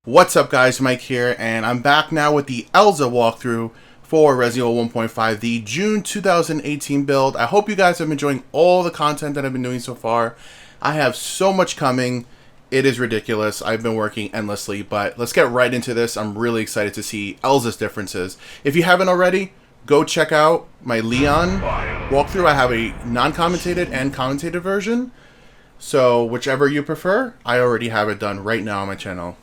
What's up guys, Mike here, and I'm back now with the Elza walkthrough for Resident Evil 1.5, the June 2018 build. I hope you guys have been enjoying all the content that I've been doing so far. I have so much coming. It is ridiculous. I've been working endlessly, but let's get right into this. I'm really excited to see Elza's differences. If you haven't already, go check out my Leon walkthrough. I have a non-commentated and commentated version. So whichever you prefer, I already have it done right now on my channel.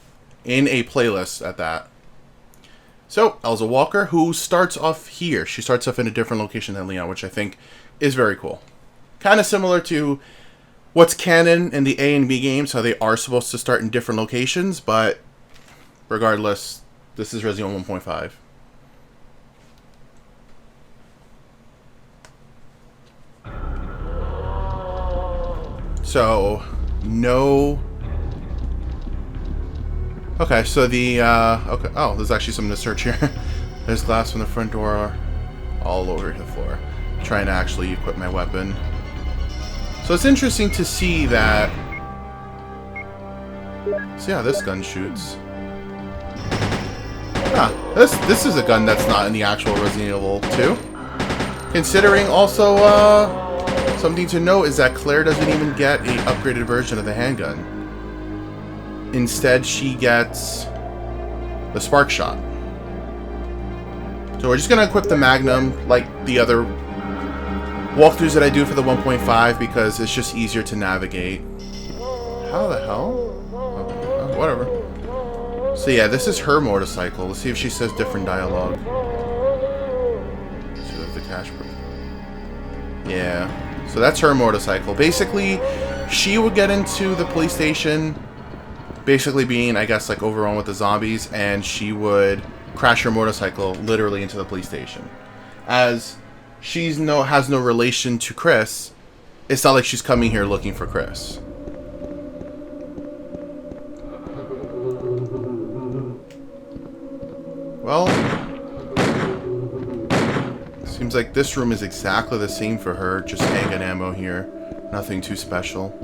In a playlist at that. So, Elza Walker, who starts off here. She starts off in a different location than Leon, which I think is very cool. Kind of similar to what's canon in the A and B games, how they are supposed to start in different locations, but regardless, this is Resident Evil 1.5. So, no... Okay, so the, okay, oh, there's actually something to search here. There's glass from the front door all over the floor. I'm trying to actually equip my weapon. So it's interesting to see that... See how this gun shoots. Ah, this is a gun that's not in the actual Resident Evil 2. Considering also, something to note is that Claire doesn't even get an upgraded version of the handgun. Instead, she gets the spark shot. So we're just going to equip the Magnum like the other walkthroughs that I do for the 1.5 because it's just easier to navigate. How the hell? Okay, whatever. So yeah, this is her motorcycle. Let's see if she says different dialogue. So there's the cash. Yeah. So that's her motorcycle. Basically, she would get into the police station... basically being, I guess, like overrun with the zombies, and she would crash her motorcycle literally into the police station. As she's has no relation to Chris, it's not like she's coming here looking for Chris. Well, seems like this room is exactly the same for her, just handgun ammo here. Nothing too special.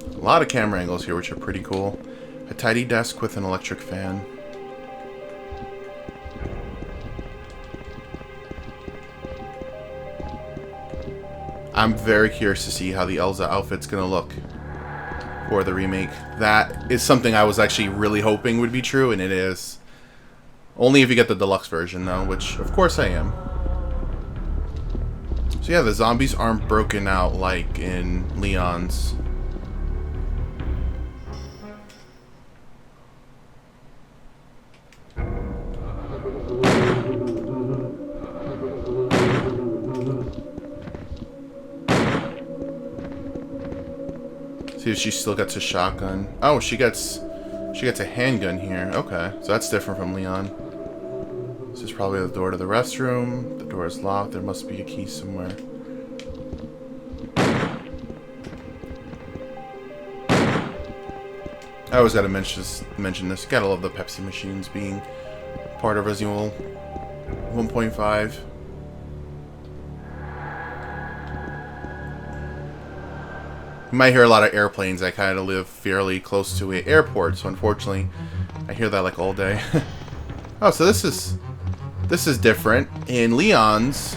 A lot of camera angles here, which are pretty cool. A tidy desk with an electric fan. I'm very curious to see how the Elza outfit's gonna look for the remake. That is something I was actually really hoping would be true, and it is. Only if you get the deluxe version, though, which of course I am. So yeah, the zombies aren't broken out like in Leon's. See if she still gets a shotgun. Oh, she gets a handgun here. Okay, so that's different from Leon. This is probably the door to the restroom. The door is locked. There must be a key somewhere. I always gotta mention this. Gotta love the Pepsi machines being part of Resident Evil 1.5. You might hear a lot of airplanes. I kind of live fairly close to an airport, so unfortunately, I hear that like all day. Oh, so this is different. In Leon's,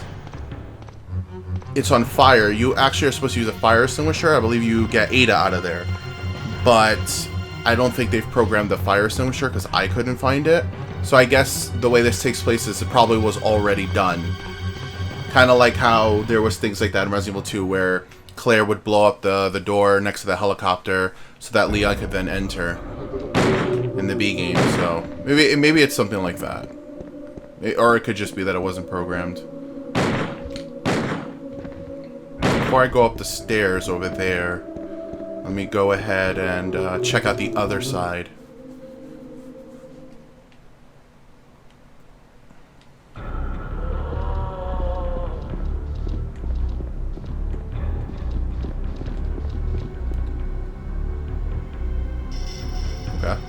it's on fire. You actually are supposed to use a fire extinguisher. I believe you get Ada out of there, but I don't think they've programmed the fire extinguisher because I couldn't find it. So I guess the way this takes place is it probably was already done. Kind of like how there was things like that in Resident Evil 2 where Claire would blow up the door next to the helicopter so that Leon could then enter in the B game. So maybe it's something like that. Or it could just be that it wasn't programmed. Before I go up the stairs over there, let me go ahead and check out the other side.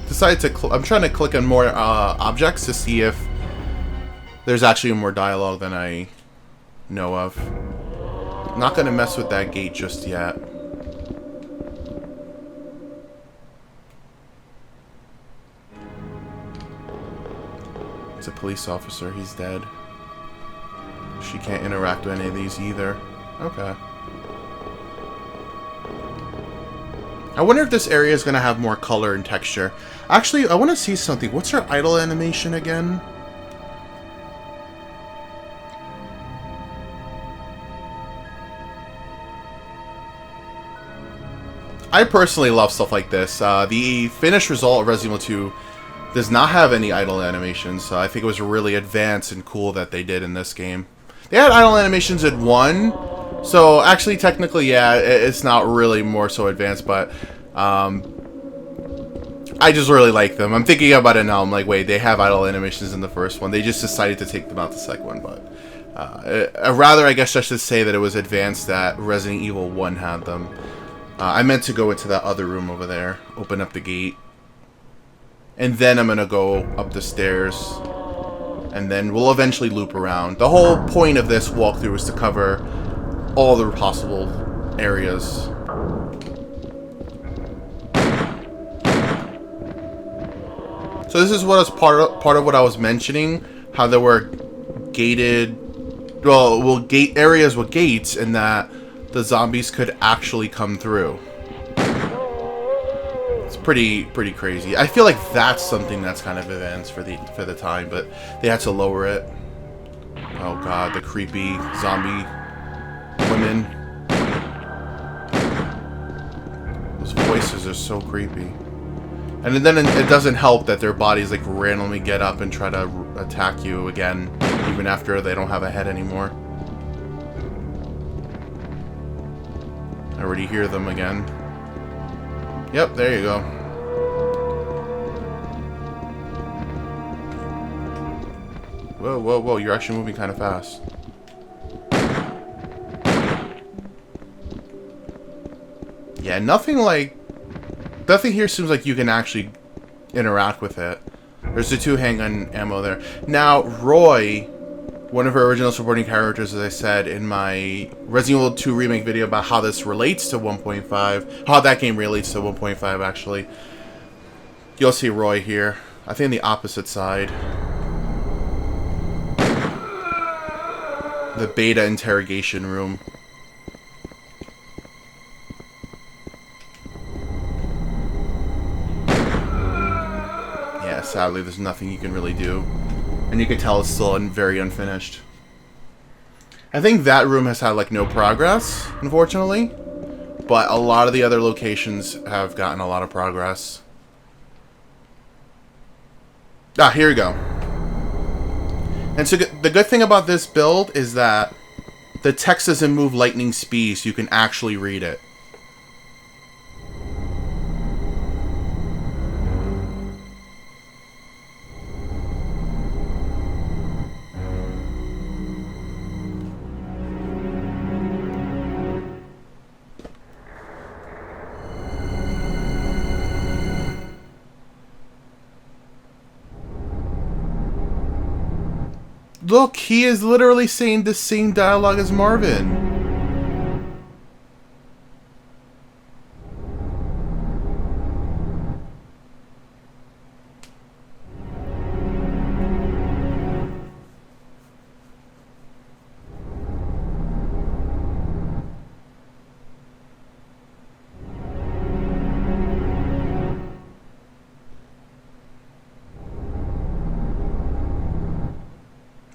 Decided to I'm trying to click on more objects to see if there's actually more dialogue than I know of. I'm not gonna mess with that gate just yet. It's a police officer. He's dead. She can't interact with any of these either. Okay. I wonder if this area is going to have more color and texture. Actually, I want to see something. What's her idle animation again? I personally love stuff like this. The finished result of Resident Evil 2 does not have any idle animations, so I think it was really advanced and cool that they did in this game. They had idle animations in 1, so actually technically, yeah, it's not really more so advanced, but I just really like them. I'm thinking about it now, I'm like, wait, they have idle animations in the first one. They just decided to take them out the second one, but rather, I guess I should say that it was advanced that Resident Evil 1 had them. I meant to go into that other room over there, open up the gate, and then I'm gonna go up the stairs, and then we'll eventually loop around. The whole point of this walkthrough is to cover all the possible areas. So this is what is part of what I was mentioning, how there were gated, gate areas with gates, and that the zombies could actually come through. It's pretty crazy. I feel like that's something that's kind of advanced for the time, but they had to lower it. Oh god, the creepy zombie women. Those voices are so creepy. And then it doesn't help that their bodies like randomly get up and try to attack you again, even after they don't have a head anymore. I already hear them again. Yep, there you go. Whoa, whoa, whoa, you're actually moving kind of fast. Yeah, nothing here seems like you can actually interact with it. There's the 2 handgun ammo there. Now, Roy, one of her original supporting characters, as I said in my Resident Evil 2 Remake video about how this relates to 1.5, how that game relates to 1.5 actually. You'll see Roy here. I think on the opposite side. The beta interrogation room. Yeah, sadly there's nothing you can really do. And you can tell it's still very unfinished. I think that room has had like no progress, unfortunately. But a lot of the other locations have gotten a lot of progress. Ah, here we go. And so the good thing about this build is that the text doesn't move lightning speed, so you can actually read it. Look, he is literally saying the same dialogue as Marvin.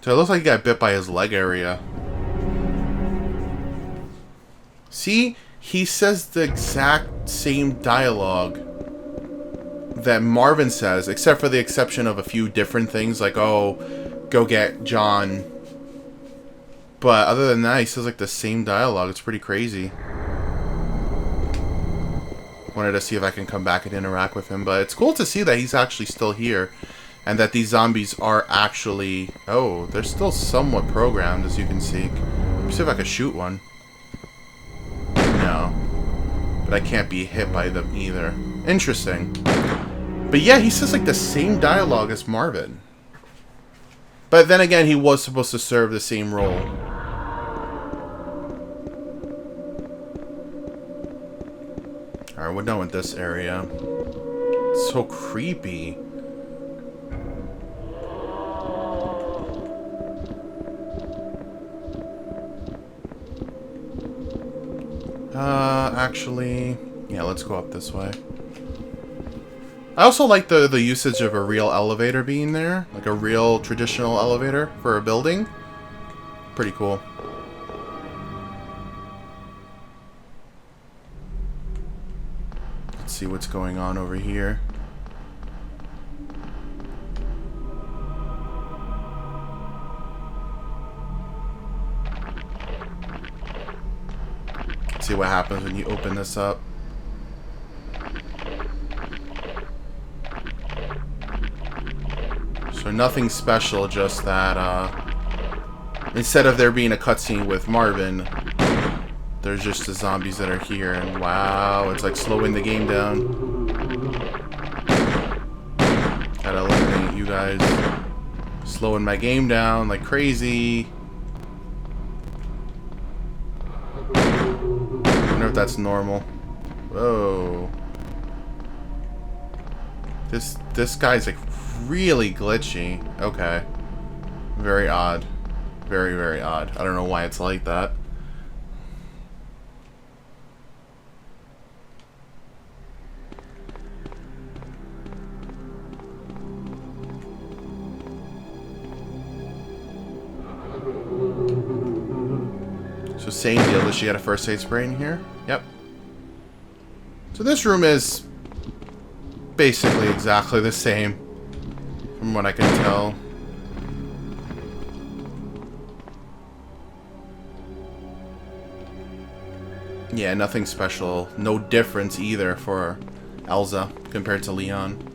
So it looks like he got bit by his leg area. See? He says the exact same dialogue that Marvin says, except for the exception of a few different things, like, oh, go get John. But other than that, he says like the same dialogue. It's pretty crazy. Wanted to see if I can come back and interact with him, but it's cool to see that he's actually still here. And that these zombies are actually... Oh, they're still somewhat programmed, as you can see. Let me see if I can shoot one. No. But I can't be hit by them either. Interesting. But yeah, he says like the same dialogue as Marvin. But then again, he was supposed to serve the same role. Alright, we're done with this area. It's so creepy. Actually, yeah, let's go up this way. I also like the usage of a real elevator being there. Like a real traditional elevator for a building. Pretty cool. Let's see what's going on over here. See what happens when you open this up. So nothing special, just that instead of there being a cutscene with Marvin, there's just the zombies that are here, and wow, it's like slowing the game down. Gotta eliminate you guys. Slowing my game down like crazy. I wonder if that's normal. Whoa. This guy's like really glitchy. Okay. Very odd. Very, very odd. I don't know why it's like that. So same deal. Does she get a first aid spray in here? Yep. So this room is basically exactly the same from what I can tell. Yeah, nothing special. No difference either for Elza compared to Leon.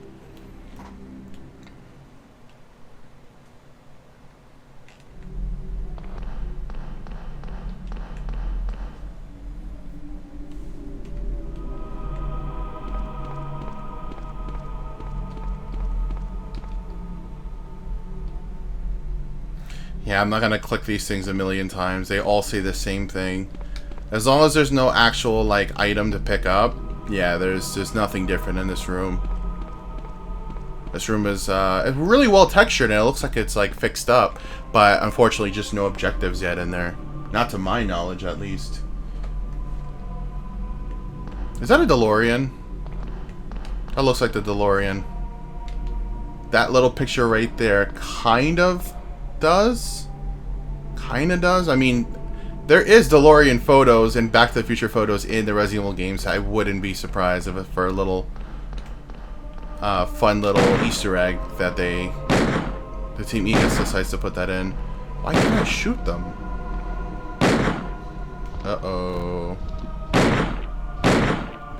Yeah, I'm not gonna click these things a million times. They all say the same thing. As long as there's no actual, like, item to pick up, yeah, there's nothing different in this room. This room is really well textured, and it looks like it's, like, fixed up. But, unfortunately, just no objectives yet in there. Not to my knowledge, at least. Is that a DeLorean? That looks like the DeLorean. That little picture right there kind of does. Kind of does. I mean, there is DeLorean photos and Back to the Future photos in the Resident Evil games. I wouldn't be surprised if for a little fun little Easter egg that the Team Aegis decides to put that in. Why can't I shoot them? Uh-oh.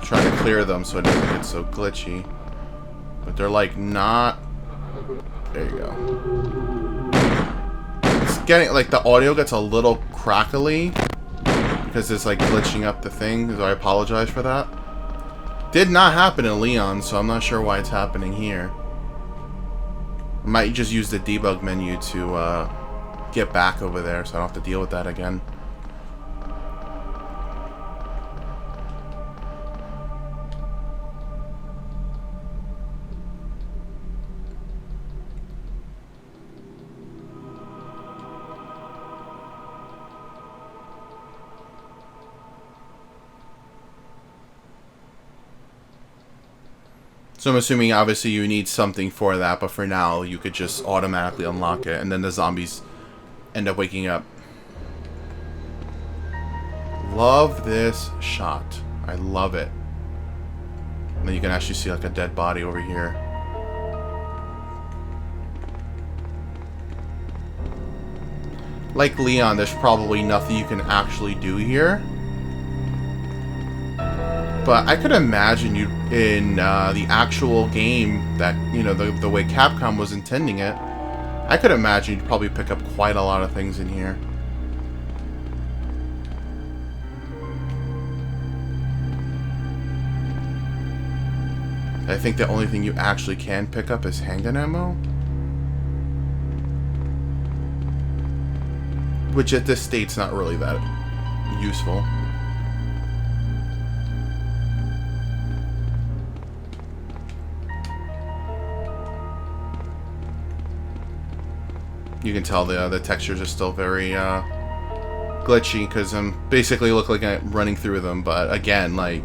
Trying to clear them so it doesn't get so glitchy. But they're like not... There you go. It's getting, like, the audio gets a little crackly because it's like glitching up the thing, so I apologize for that. Did not happen in Leon, so I'm not sure why it's happening here. I might just use the debug menu to get back over there so I don't have to deal with that again. So I'm assuming, obviously, you need something for that, but for now, you could just automatically unlock it, and then the zombies end up waking up. Love this shot. I love it. And then you can actually see, like, a dead body over here. Like Leon, there's probably nothing you can actually do here. But I could imagine you in the actual game that, you know, the way Capcom was intending it, I could imagine you'd probably pick up quite a lot of things in here. I think the only thing you actually can pick up is handgun ammo. Which at this state's not really that useful. You can tell the textures are still very glitchy glitchy because I'm basically look like I'm running through them. But again, like,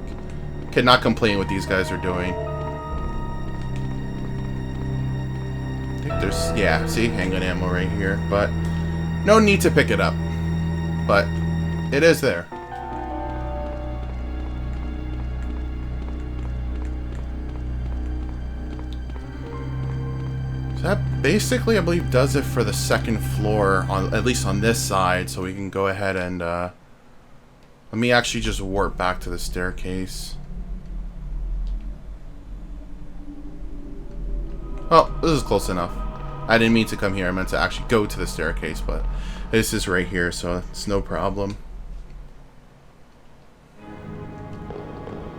cannot complain what these guys are doing. I think there's, yeah, see, handgun ammo right here, but no need to pick it up. But it is there. So that basically, I believe, does it for the second floor, on at least on this side. So we can go ahead and let me actually just warp back to the staircase. Oh, this is close enough. I didn't mean to come here. I meant to actually go to the staircase, but this is right here, so it's no problem.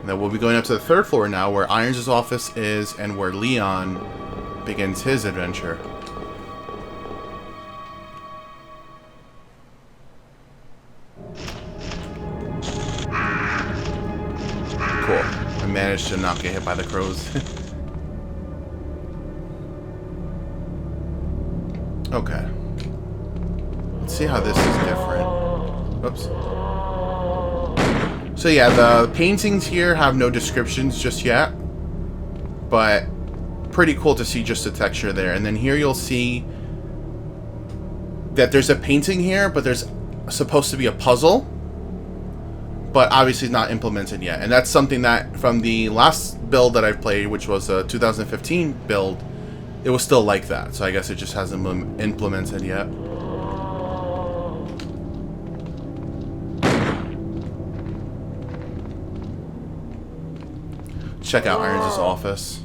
And then we'll be going up to the third floor now, where Irons' office is and where Leon begins his adventure. Cool. I managed to not get hit by the crows. Okay. Let's see how this is different. Oops. So yeah, the paintings here have no descriptions just yet, but pretty cool to see just the texture there. And then here you'll see that there's a painting here, but there's supposed to be a puzzle, but obviously not implemented yet. And that's something that from the last build that I've played, which was a 2015 build, it was still like that. So I guess it just hasn't been implemented yet. Check out Irons' office.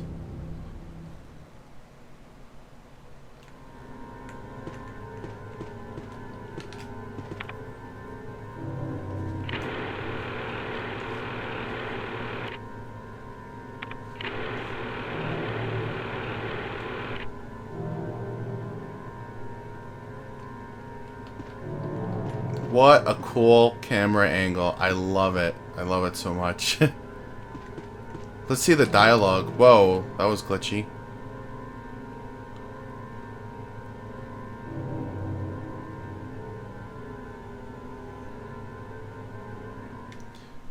What a cool camera angle. I love it. I love it so much. Let's see the dialogue. Whoa, that was glitchy.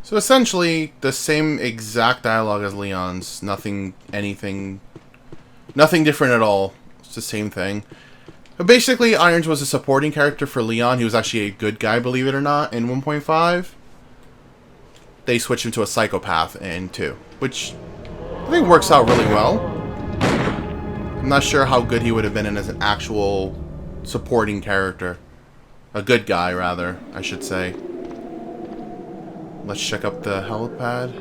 So essentially, the same exact dialogue as Leon's. Nothing different at all. It's the same thing. But basically, Irons was a supporting character for Leon. He was actually a good guy, believe it or not, in 1.5. They switched him to a psychopath in 2, which I think works out really well. I'm not sure how good he would have been in as an actual supporting character. A good guy, rather, I should say. Let's check up the helipad.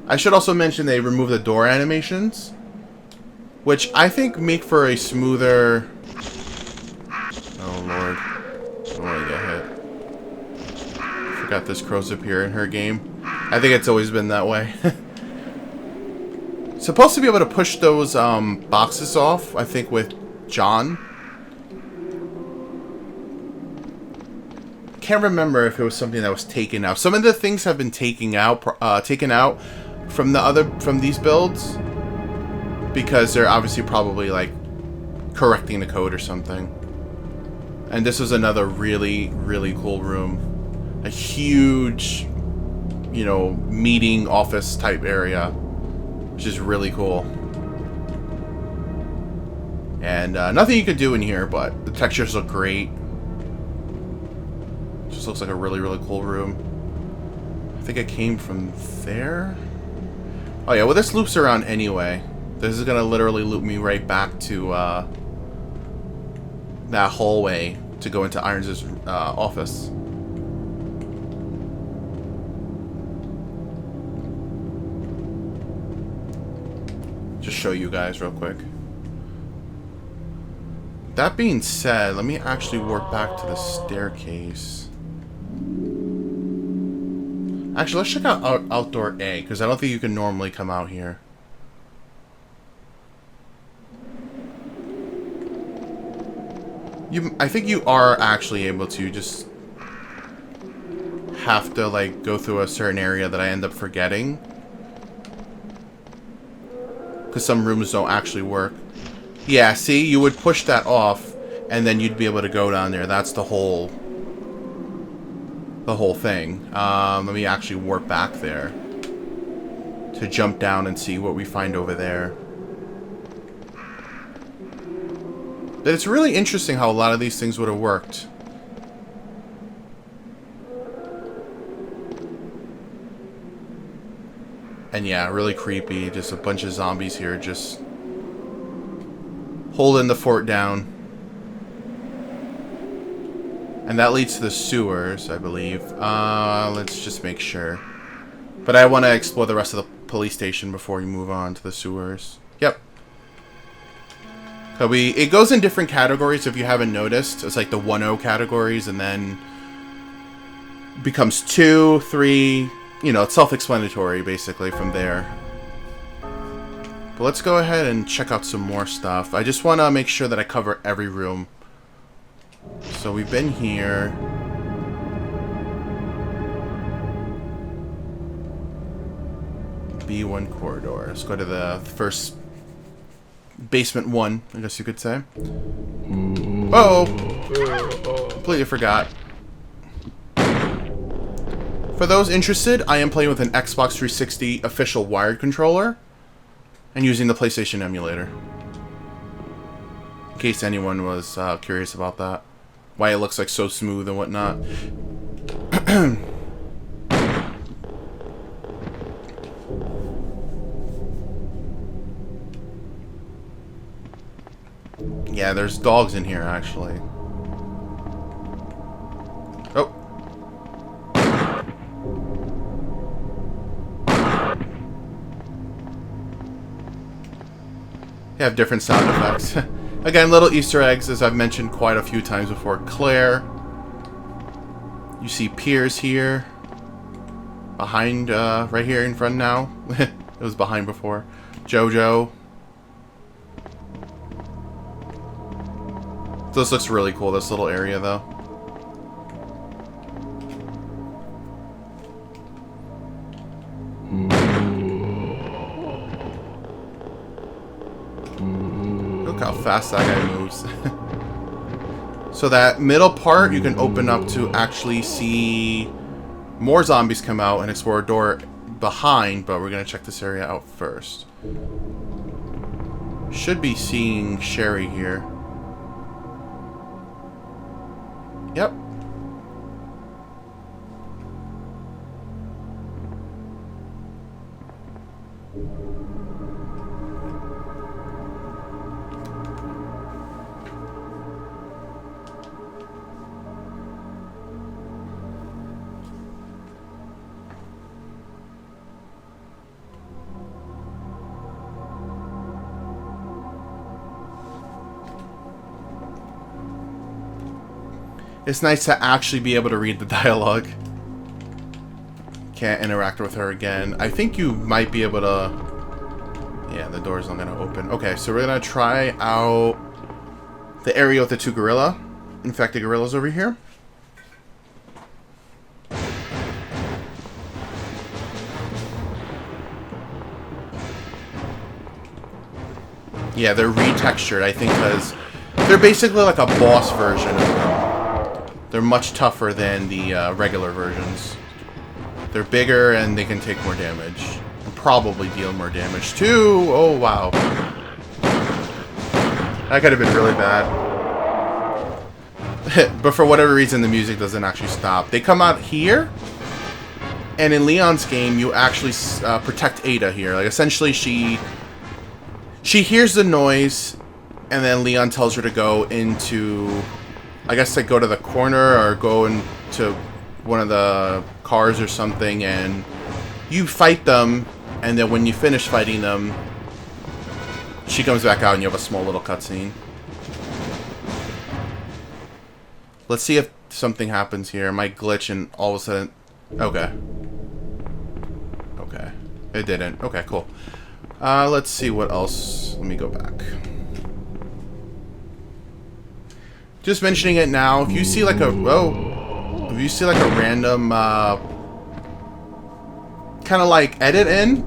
I should also mention they removed the door animations, which I think make for a smoother... Oh lord. I don't want to get hit. Forgot this crow's up here in her game. I think it's always been that way. Supposed to be able to push those boxes off, I think, with John. Can't remember if it was something that was taken out. Some of the things have been taken out from these builds, because they're obviously probably like correcting the code or something. And this was another really, really cool room. A huge, you know, meeting office type area, which is really cool. And nothing you could do in here, but the textures look great. Just looks like a really, really cool room. I think it came from there. Oh yeah, well this loops around anyway. This is gonna literally loop me right back to that hallway to go into Irons' office. Just show you guys real quick. That being said, let me actually work back to the staircase. Actually, let's check out outdoor A, because I don't think you can normally come out here. I think you are actually able to, just have to like go through a certain area that I end up forgetting, because some rooms don't actually work. Yeah, see, you would push that off, and then you'd be able to go down there. That's the whole thing. Let me actually warp back there to jump down and see what we find over there. But it's really interesting how a lot of these things would have worked. And yeah, really creepy. Just a bunch of zombies here just holding the fort down. And that leads to the sewers, I believe. Let's just make sure. But I want to explore the rest of the police station before we move on to the sewers. Yep. So it goes in different categories if you haven't noticed. It's like the 1-0 categories and then becomes 2, 3, you know, it's self-explanatory basically from there. But let's go ahead and check out some more stuff. I just want to make sure that I cover every room. So we've been here. B1 corridor. Let's go to the first basement 1, I guess you could say. Oh! Completely forgot. For those interested, I am playing with an Xbox 360 official wired controller and using the PlayStation emulator. In case anyone was curious about that. Why it looks like so smooth and whatnot. Yeah, there's dogs in here, actually. Oh. They have different sound effects. Again, little Easter eggs, as I've mentioned quite a few times before. Claire. You see Piers here. Behind, right here in front now. It was behind before. Jojo. This looks really cool, this little area, though. Look how fast that guy moves. So that middle part you can open up to actually see more zombies come out and explore a door behind, but we're going to check this area out first. Should be seeing Sherry here. Yep. It's nice to actually be able to read the dialogue. Can't interact with her again. I think you might be able to... Yeah, the door's not going to open. Okay, so we're going to try out the area with the 2 infected gorillas over here. Yeah, they're retextured, I think, because they're basically like a boss version of them. They're much tougher than the regular versions. They're bigger and they can take more damage. And probably deal more damage too. Oh, wow. That could have been really bad. But for whatever reason, the music doesn't actually stop. They come out here. And in Leon's game, you actually protect Ada here. Like, essentially, she hears the noise. And then Leon tells her to go into... I guess like go to the corner or go into one of the cars or something, and you fight them, and then when you finish fighting them, she comes back out and you have a small little cutscene. Let's see if something happens here. It might glitch and all of a sudden... Okay. Okay. It didn't. Okay, cool. Let's see what else. Let me go back. Just mentioning it now, if you see like a if you see like a random kind of like edit in,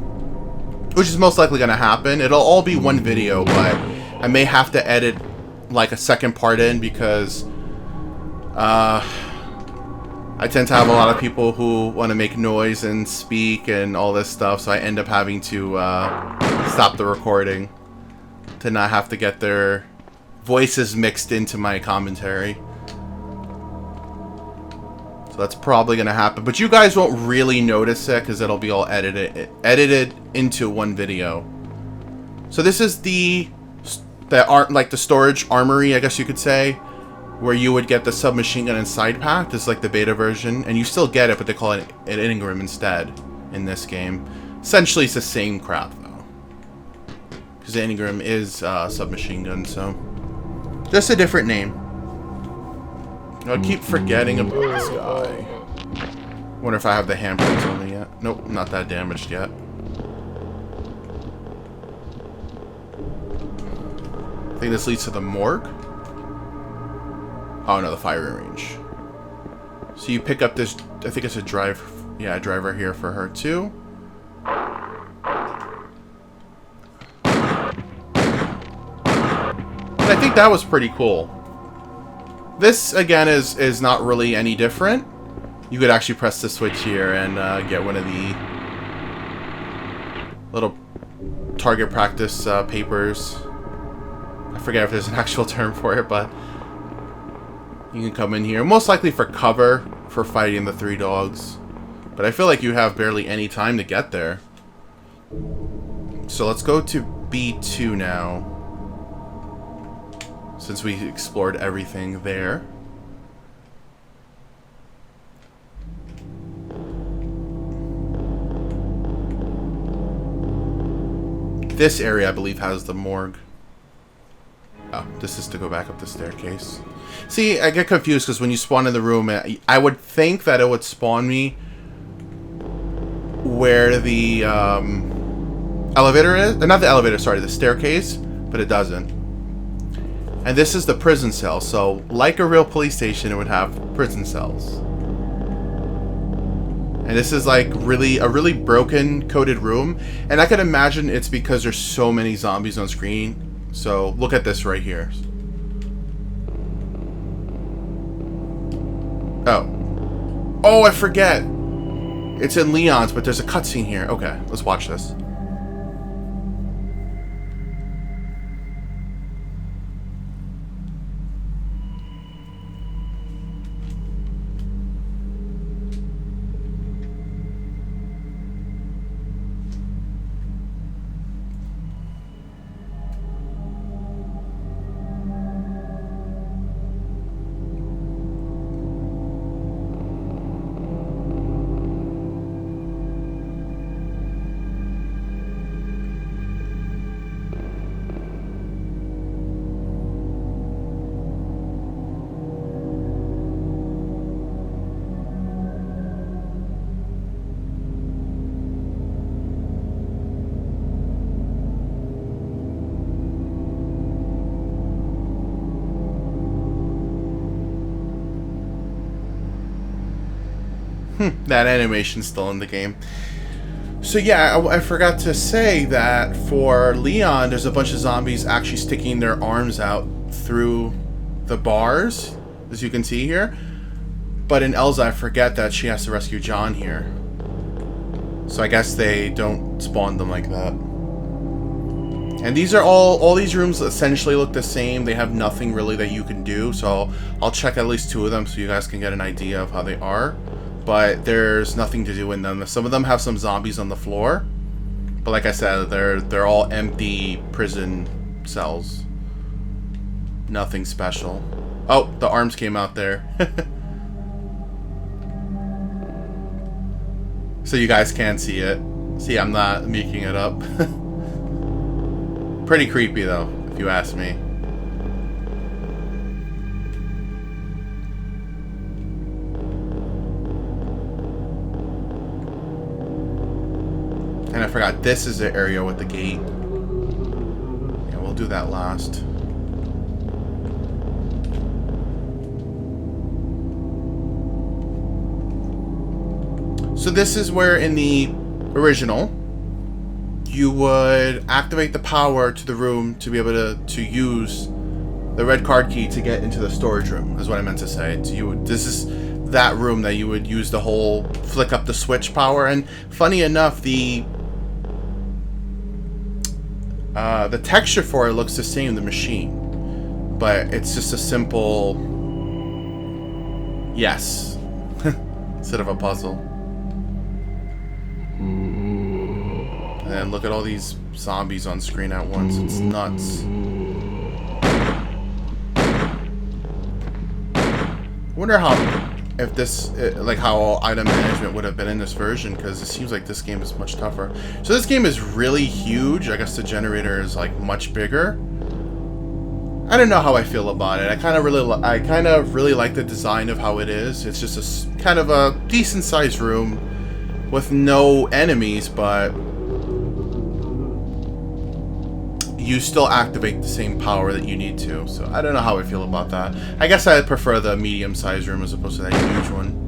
which is most likely gonna happen, it'll all be one video, but I may have to edit like a second part in because I tend to have a lot of people who want to make noise and speak and all this stuff, so I end up having to stop the recording to not have to get their voices mixed into my commentary. So that's probably going to happen. But you guys won't really notice it because it'll be all edited into one video. So this is the storage armory, I guess you could say, where you would get the submachine gun and side pack. This is like the beta version. And you still get it, but they call it an Ingram instead in this game. Essentially, it's the same crap, though. Because the Ingram is submachine gun, so... just a different name. I keep forgetting about this guy. Wonder if I have the handprints on me yet. Nope, not that damaged yet. I think this leads to the morgue. Oh no, the firing range. So you pick up this, I think it's a drive, yeah, a driver here for her too. I think that was pretty cool. This, again, is not really any different. You could actually press the switch here and get one of the little target practice papers. I forget if there's an actual term for it, but you can come in here. Most likely for cover for fighting the 3 dogs. But I feel like you have barely any time to get there. So let's go to B2 now. Since we explored everything there. This area, I believe, has the morgue. Oh, this is to go back up the staircase. See, I get confused because when you spawn in the room, I would think that it would spawn me where the elevator is. Not the elevator, sorry, the staircase, but it doesn't. And this is the prison cell, so like a real police station, it would have prison cells. And this is like a really broken, coded room. And I can imagine it's because there's so many zombies on screen. So look at this right here. Oh, I forget. It's in Leon's, but there's a cutscene here. Okay, let's watch this. That animation's still in the game. So yeah, I forgot to say that for Leon, there's a bunch of zombies actually sticking their arms out through the bars, as you can see here. But in Elza, I forget that she has to rescue John here. So I guess they don't spawn them like that. And these are all these rooms essentially look the same. They have nothing really that you can do. So I'll check at least 2 of them so you guys can get an idea of how they are. But there's nothing to do in them. Some of them have some zombies on the floor. But like I said, they're all empty prison cells. Nothing special. Oh, the arms came out there. So you guys can see it. See, I'm not making it up. Pretty creepy though, if you ask me. And I forgot, this is the area with the gate. Yeah, we'll do that last. So this is where in the original, you would activate the power to the room to be able to use The red card key to get into the storage room is what I meant to say. This is that room that you would use the whole flick up the switch power. And funny enough, the texture for it looks the same, the machine, but it's just a simple yes instead of a puzzle. And look at all these zombies on screen at once. It's nuts. I wonder if this, like how item management would have been in this version, because it seems like this game is much tougher. So this game is really huge. I guess the generator is like much bigger. I don't know how I feel about it. I kind of really like the design of how it is. It's just a kind of a decent sized room with no enemies, but you still activate the same power that you need to. So I don't know how I feel about that. I guess I prefer the medium-sized room as opposed to that huge one.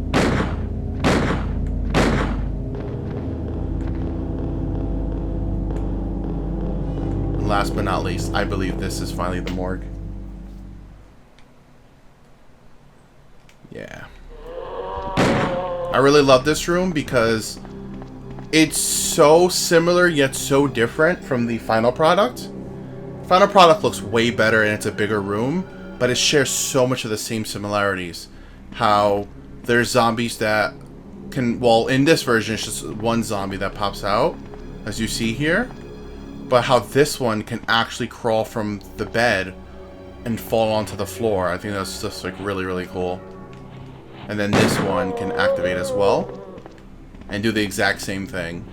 And last but not least, I believe this is finally the morgue. Yeah. I really love this room because it's so similar yet so different from the final product. Final product looks way better and it's a bigger room, but it shares so much of the same similarities. How there's zombies that can, well, in this version it's just one zombie that pops out, as you see here, but how this one can actually crawl from the bed and fall onto the floor. I think that's just like really, really cool. And then this one can activate as well and do the exact same thing.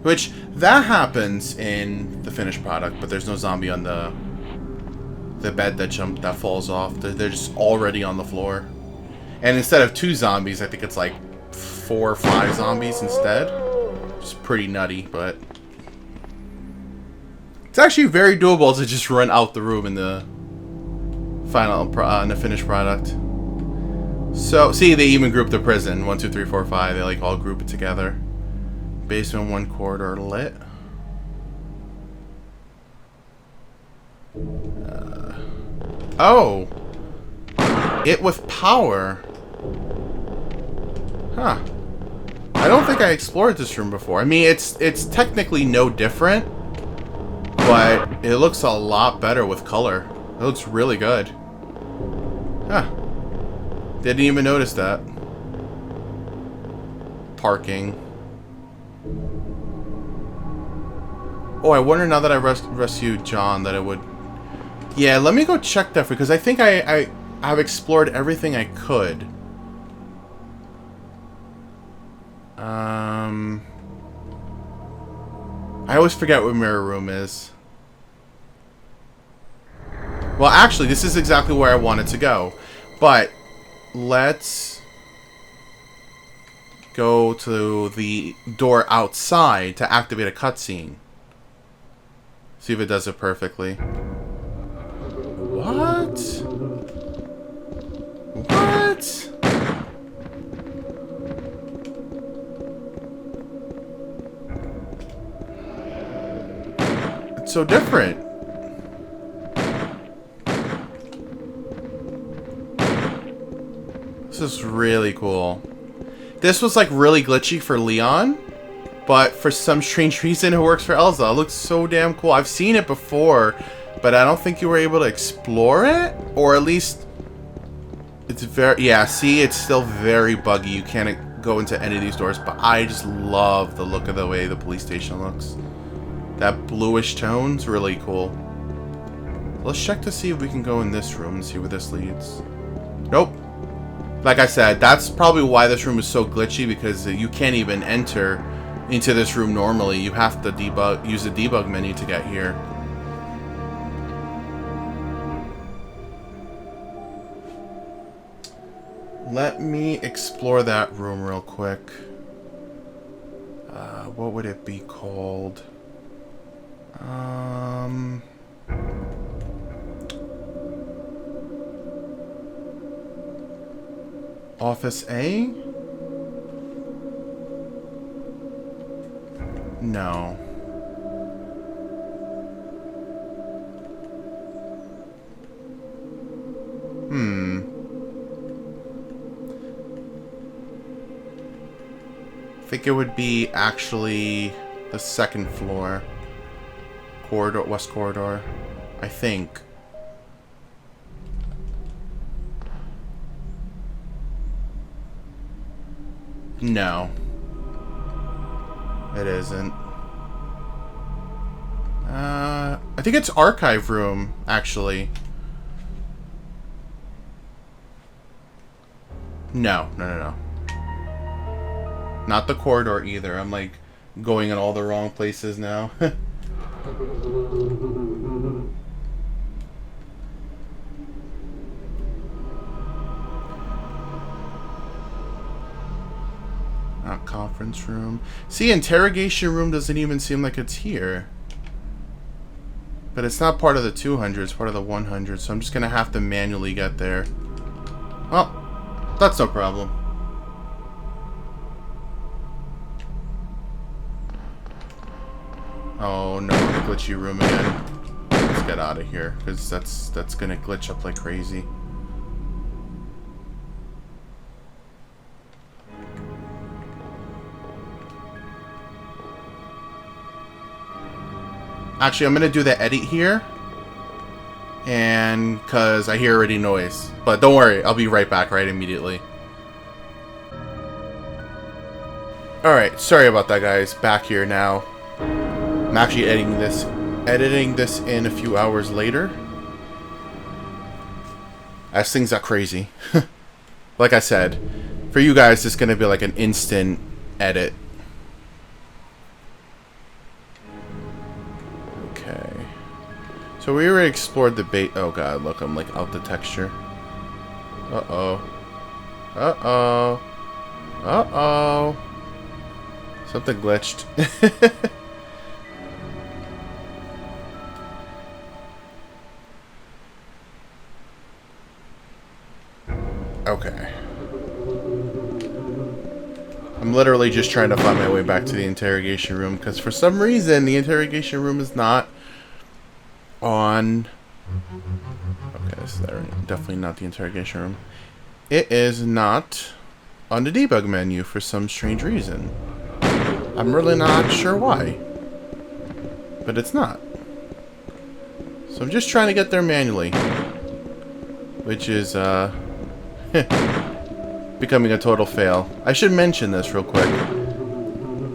Which, that happens in the finished product, but there's no zombie on the bed that falls off. They're just already on the floor. And instead of 2 zombies, I think it's like 4 or 5 zombies instead. Just pretty nutty, but it's actually very doable to just run out the room in the in the finished product. So, see, they even group the prison. 1, 2, 3, 4, 5. They like all group it together. Basement 1 corridor lit. Oh! It with power. Huh. I don't think I explored this room before. I mean, it's technically no different, but it looks a lot better with color. It looks really good. Huh. Didn't even notice that. Parking. Oh, I wonder now that I rescued John that it would... Yeah, let me go check that because I think I have explored everything I could. I always forget what mirror room is. Well, actually, this is exactly where I wanted to go. But let's go to the door outside to activate a cutscene. See if it does it perfectly. What? What? It's so different. This is really cool. This was like really glitchy for Leon, but for some strange reason it works for Elza. It looks so damn cool. I've seen it before, but I don't think you were able to explore it, or at least it's very, yeah, see, it's still very buggy. You can't go into any of these doors, but I just love the look of the way the police station looks. That bluish tone's really cool. Let's check to see if we can go in this room and see where this leads. Nope. Like I said, that's probably why this room is so glitchy, because you can't even enter into this room normally. You have to use the debug menu to get here. Let me explore that room real quick. What would it be called? Office A? No. I think it would be actually the second floor. Corridor, west corridor. I think. No. It isn't. I think it's archive room, actually. No. Not the corridor either. I'm like going in all the wrong places now. Not conference room. See, interrogation room doesn't even seem like it's here. But it's not part of the 200, it's part of the 100, so I'm just gonna have to manually get there. Well, that's no problem. Oh no, the glitchy room again. Let's get out of here, because that's gonna glitch up like crazy. Actually, I'm gonna do the edit here, and because I hear already noise. But don't worry, I'll be right back right immediately. Alright, sorry about that, guys. Back here now. I'm actually editing this in a few hours later. As things got crazy. Like I said, for you guys, it's gonna be like an instant edit. So we already explored the bait. Oh god, look, I'm like out the texture. Uh-oh. Uh-oh. Uh-oh. Something glitched. Okay. I'm literally just trying to find my way back to the interrogation room, because for some reason the interrogation room is not on. Okay, so definitely not the interrogation room. It is not on the debug menu for some strange reason. I'm really not sure why, but it's not. So I'm just trying to get there manually, which is becoming a total fail. I should mention this real quick.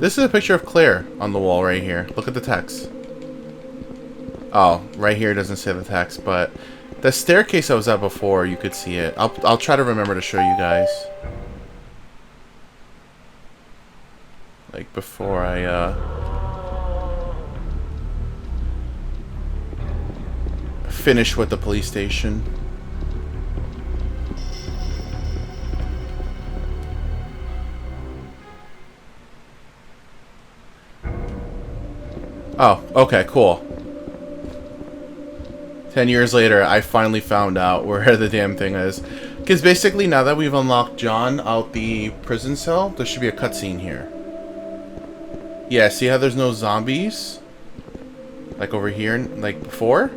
This is a picture of Claire on the wall right here. Look at the text. Oh, right here it doesn't say the text, but the staircase I was at before, you could see it. I'll try to remember to show you guys. Like before I finish with the police station. Oh, okay, cool. 10 years later, I finally found out where the damn thing is. Because basically, now that we've unlocked John out the prison cell, there should be a cutscene here. Yeah, see how there's no zombies? Like over here, like before?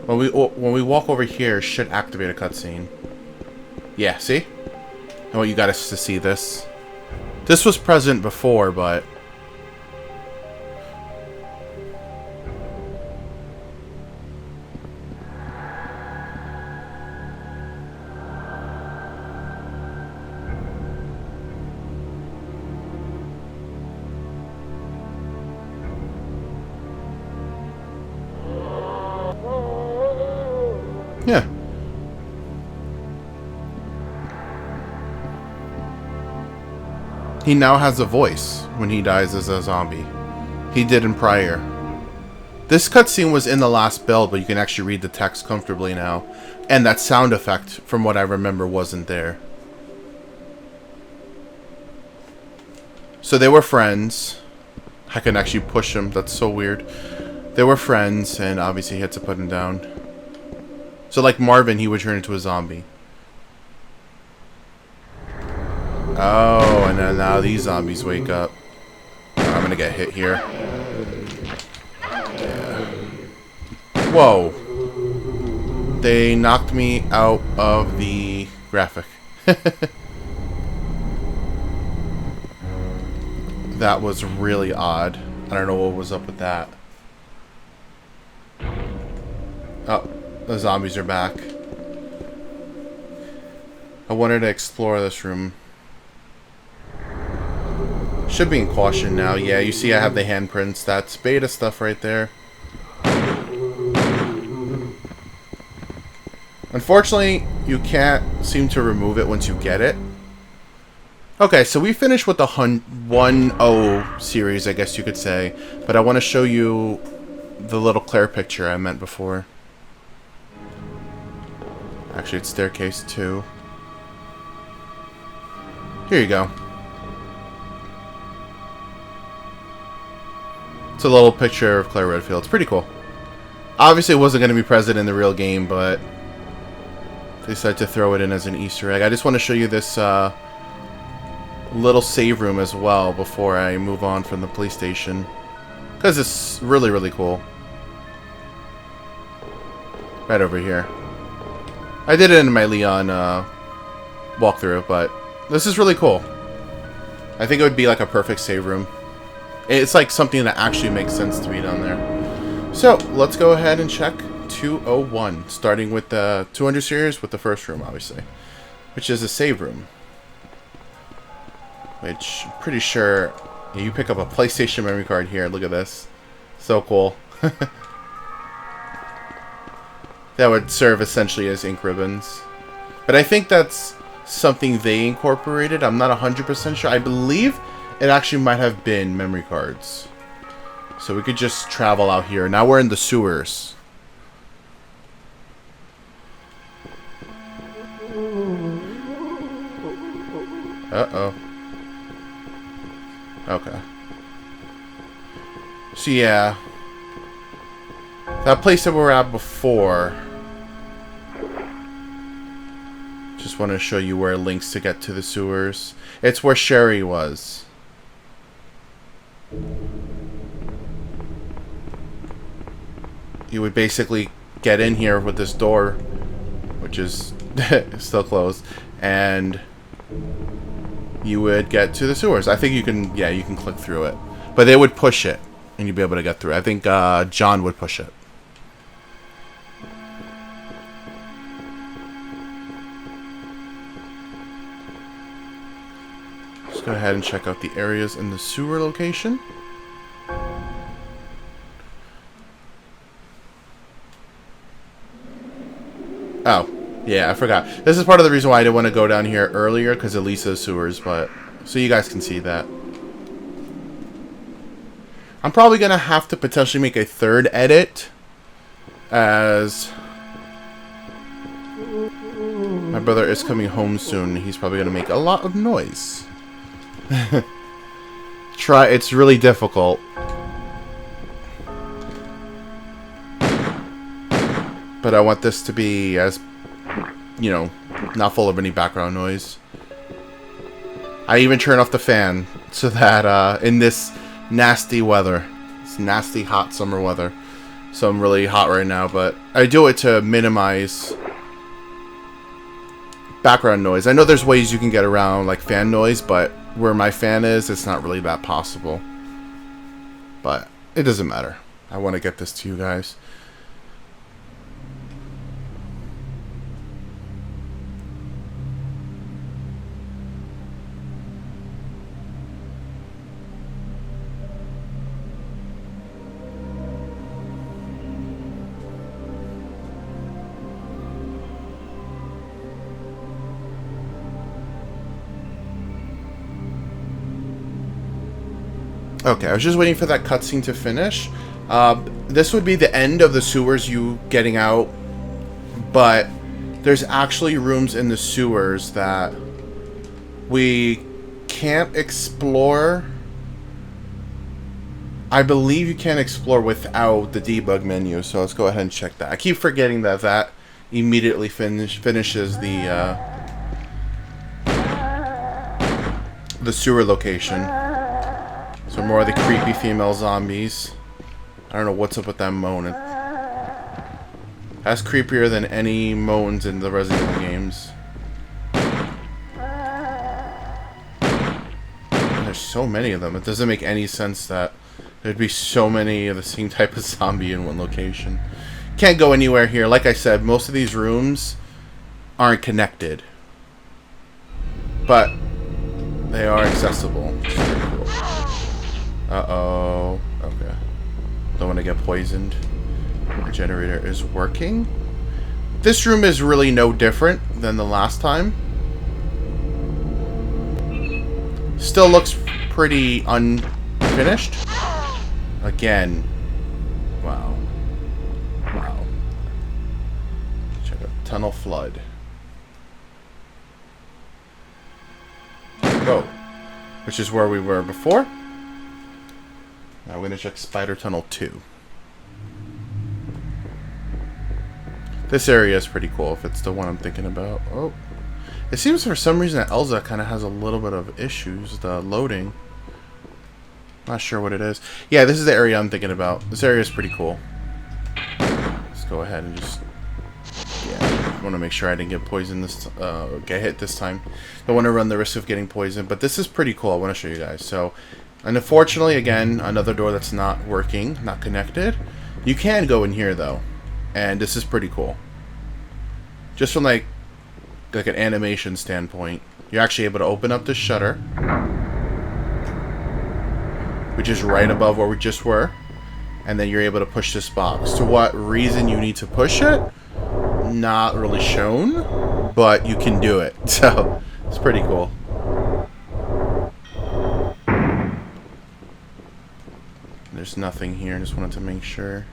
When we walk over here, it should activate a cutscene. Yeah, see? I want you guys to see this. This was present before, but... yeah. He now has a voice when he dies as a zombie. He did in prior. This cutscene was in the last build, but you can actually read the text comfortably now. And that sound effect, from what I remember, wasn't there. So they were friends. I can actually push him. That's so weird. They were friends, and obviously he had to put him down. So like Marvin, he would turn into a zombie. Oh, and then now these zombies wake up. I'm gonna get hit here. Yeah. Whoa. They knocked me out of the graphic. That was really odd. I don't know what was up with that. Oh, the zombies are back. I wanted to explore this room. Should be in caution now. Yeah, you see I have the handprints. That's beta stuff right there. Unfortunately, you can't seem to remove it once you get it. Okay, so we finished with the 1-0 series, I guess you could say. But I want to show you the little Claire picture I meant before. Actually, it's staircase 2. Here you go. It's a little picture of Claire Redfield. It's pretty cool. Obviously, it wasn't going to be present in the real game, but they decided to throw it in as an Easter egg. I just want to show you this little save room as well before I move on from the police station, because it's really, really cool. Right over here. I did it in my Leon walkthrough, but this is really cool. I think it would be like a perfect save room. It's like something that actually makes sense to be down there. So, let's go ahead and check 201, starting with the 200 series with the first room, obviously, which is a save room. Which, I'm pretty sure, you pick up a PlayStation memory card here. Look at this. So cool. That would serve essentially as ink ribbons. But I think that's something they incorporated. I'm not 100% sure. I believe it actually might have been memory cards. So we could just travel out here. Now we're in the sewers. Uh-oh. Okay. So yeah. That place that we were at before. Just want to show you where it links to get to the sewers. It's where Sherry was. You would basically get in here with this door, which is still closed, and you would get to the sewers. I think you can, yeah, you can click through it. But they would push it, and you'd be able to get through it. I think John would push it. Let's go ahead and check out the areas in the sewer location. Oh, yeah, I forgot. This is part of the reason why I didn't want to go down here earlier, because of Lisa's sewers, but so you guys can see that. I'm probably going to have to potentially make a third edit, as my brother is coming home soon. He's probably going to make a lot of noise. It's really difficult. But I want this to be as, you know, not full of any background noise. I even turn off the fan so that in this nasty weather, it's nasty hot summer weather. So I'm really hot right now, but I do it to minimize background noise. I know there's ways you can get around like fan noise, but where my fan is, it's not really that possible. But it doesn't matter. I want to get this to you guys. Okay, I was just waiting for that cutscene to finish. This would be the end of the sewers, you getting out, but there's actually rooms in the sewers that we can't explore. I believe you can't explore without the debug menu, so let's go ahead and check that. I keep forgetting that that immediately finishes the sewer location. So more of the creepy female zombies. I don't know what's up with that moan. I That's creepier than any moans in the Resident Evil games. There's so many of them. It doesn't make any sense that there'd be so many of the same type of zombie in one location. Can't go anywhere here. Like I said, most of these rooms aren't connected. But they are accessible. Cool. Uh-oh. Okay. Don't want to get poisoned. The generator is working. This room is really no different than the last time. Still looks pretty unfinished. Again. Wow. Wow. Check out tunnel flood. Go. Which is where we were before. Now we're going to check Spider Tunnel 2. This area is pretty cool if it's the one I'm thinking about. Oh. It seems for some reason that Elza kind of has a little bit of issues, the loading. Not sure what it is. Yeah, this is the area I'm thinking about. This area is pretty cool. Let's go ahead and just... Yeah, I want to make sure I didn't get poisoned get hit this time. Don't want to run the risk of getting poisoned, but this is pretty cool. I want to show you guys. So, and unfortunately, again, another door that's not working, not connected. You can go in here, though. And this is pretty cool. Just from like an animation standpoint, you're actually able to open up the shutter, which is right above where we just were, and then you're able to push this box. To what reason you need to push it? Not really shown, but you can do it. So it's pretty cool. There's nothing here. Just wanted to make sure.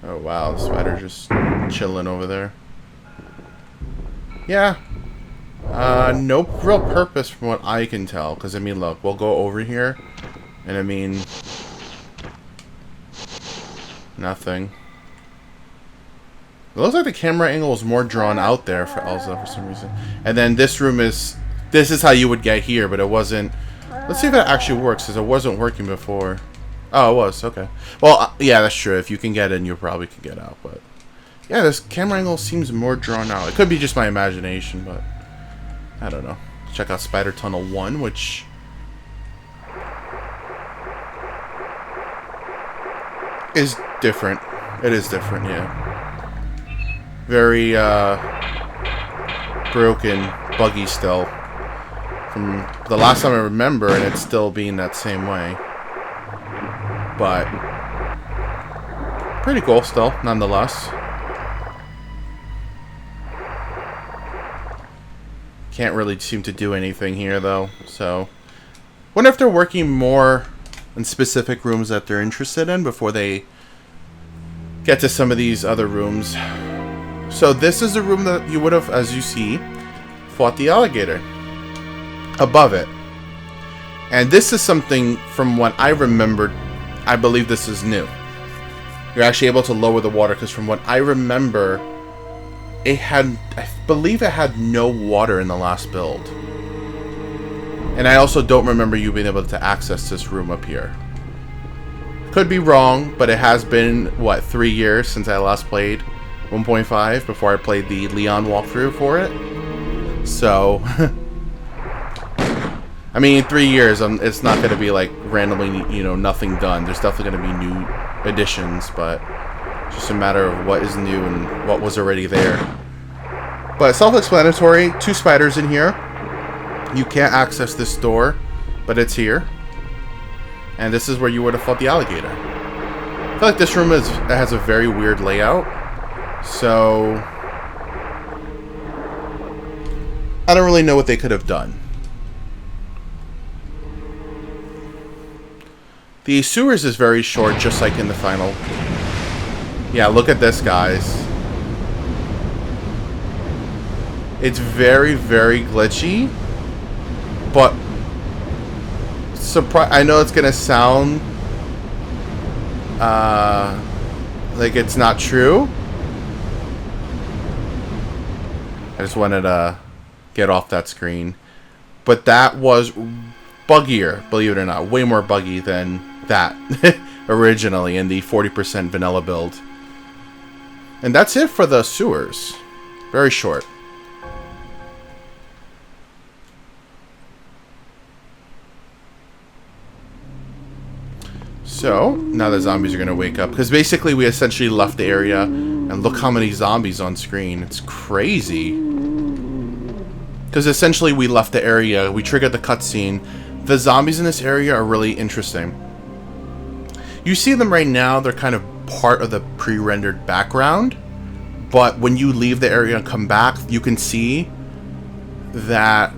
Oh wow, the spider's just chilling over there. Yeah. No real purpose from what I can tell. Because, I mean, look, we'll go over here. And, I mean... Nothing. It looks like the camera angle is more drawn out there for Elza for some reason. And then this room is... This is how you would get here, but it wasn't... Let's see if that actually works, because it wasn't working before. Oh, it was. Okay. Well, yeah, that's true. If you can get in, you probably can get out, but... Yeah, this camera angle seems more drawn out. It could be just my imagination, but... I don't know. Check out Spider Tunnel 1, which... is different. It is different, yeah. Very, broken, buggy still. From the last time I remember, and it's still being that same way. But... pretty cool still, nonetheless. Can't really seem to do anything here, though, so... Wonder if they're working more in specific rooms that they're interested in before they get to some of these other rooms. So this is the room that you would have, as you see, fought the alligator. Above it. And this is something, from what I remembered, I believe this is new. You're actually able to lower the water, because from what I remember... It had, I believe it had no water in the last build. And I also don't remember you being able to access this room up here. Could be wrong, but it has been, what, 3 years since I last played 1.5 before I played the Leon walkthrough for it. So, I mean, in 3 years, it's not going to be like randomly, you know, nothing done. There's definitely going to be new additions, but... just a matter of what is new and what was already there. But self-explanatory, 2 spiders in here. You can't access this door, but it's here. And this is where you would have fought the alligator. I feel like this room has a very weird layout. So... I don't really know what they could have done. The sewers is very short, just like in the final... Yeah, look at this, guys. It's very, very glitchy. But... I know it's gonna sound... like it's not true. I just wanted to get off that screen. But that was buggier, believe it or not. Way more buggy than that originally in the 40% vanilla build. And that's it for the sewers. Very short. So, now the zombies are going to wake up. Because basically we essentially left the area. And look how many zombies on screen. It's crazy. Because essentially we left the area. We triggered the cutscene. The zombies in this area are really interesting. You see them right now. They're kind of part of the pre-rendered background. But when you leave the area and come back, you can see that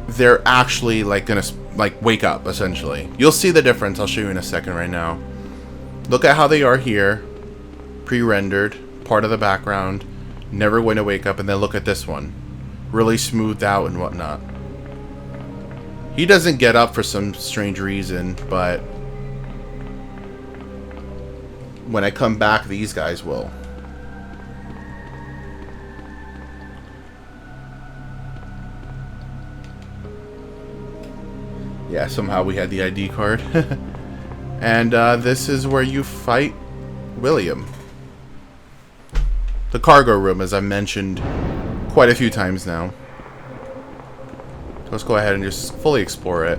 they're actually like gonna like wake up, essentially. You'll see the difference. I'll show you in a second right now. Look at how they are here. Pre-rendered, part of the background, never going to wake up. And then look at this one. Really smoothed out and whatnot. He doesn't get up for some strange reason, but when I come back, these guys will. Yeah, somehow we had the ID card. And this is where you fight William. The cargo room, as I mentioned quite a few times now. So let's go ahead and just fully explore it.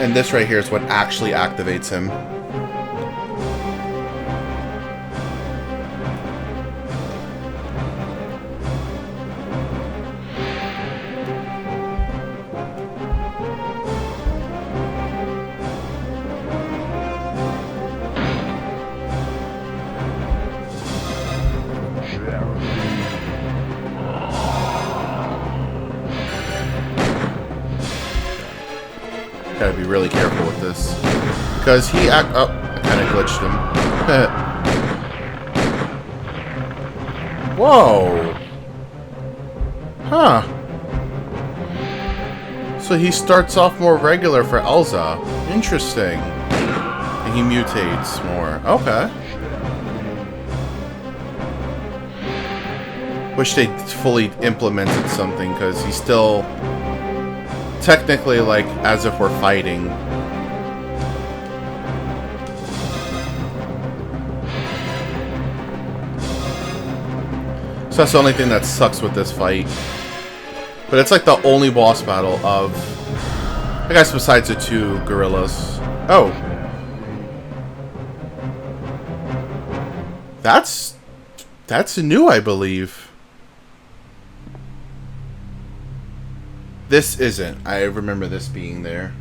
And this right here is what actually activates him. Gotta be really careful with this. Because he oh, I kinda glitched him. Whoa! Huh. So he starts off more regular for Elza. Interesting. And he mutates more. Okay. Wish they fully implemented something, because he's still technically like as if we're fighting. So that's the only thing that sucks with this fight. But it's like the only boss battle of, I guess, besides the two gorillas. Oh. That's new, I believe. This isn't. I remember this being there.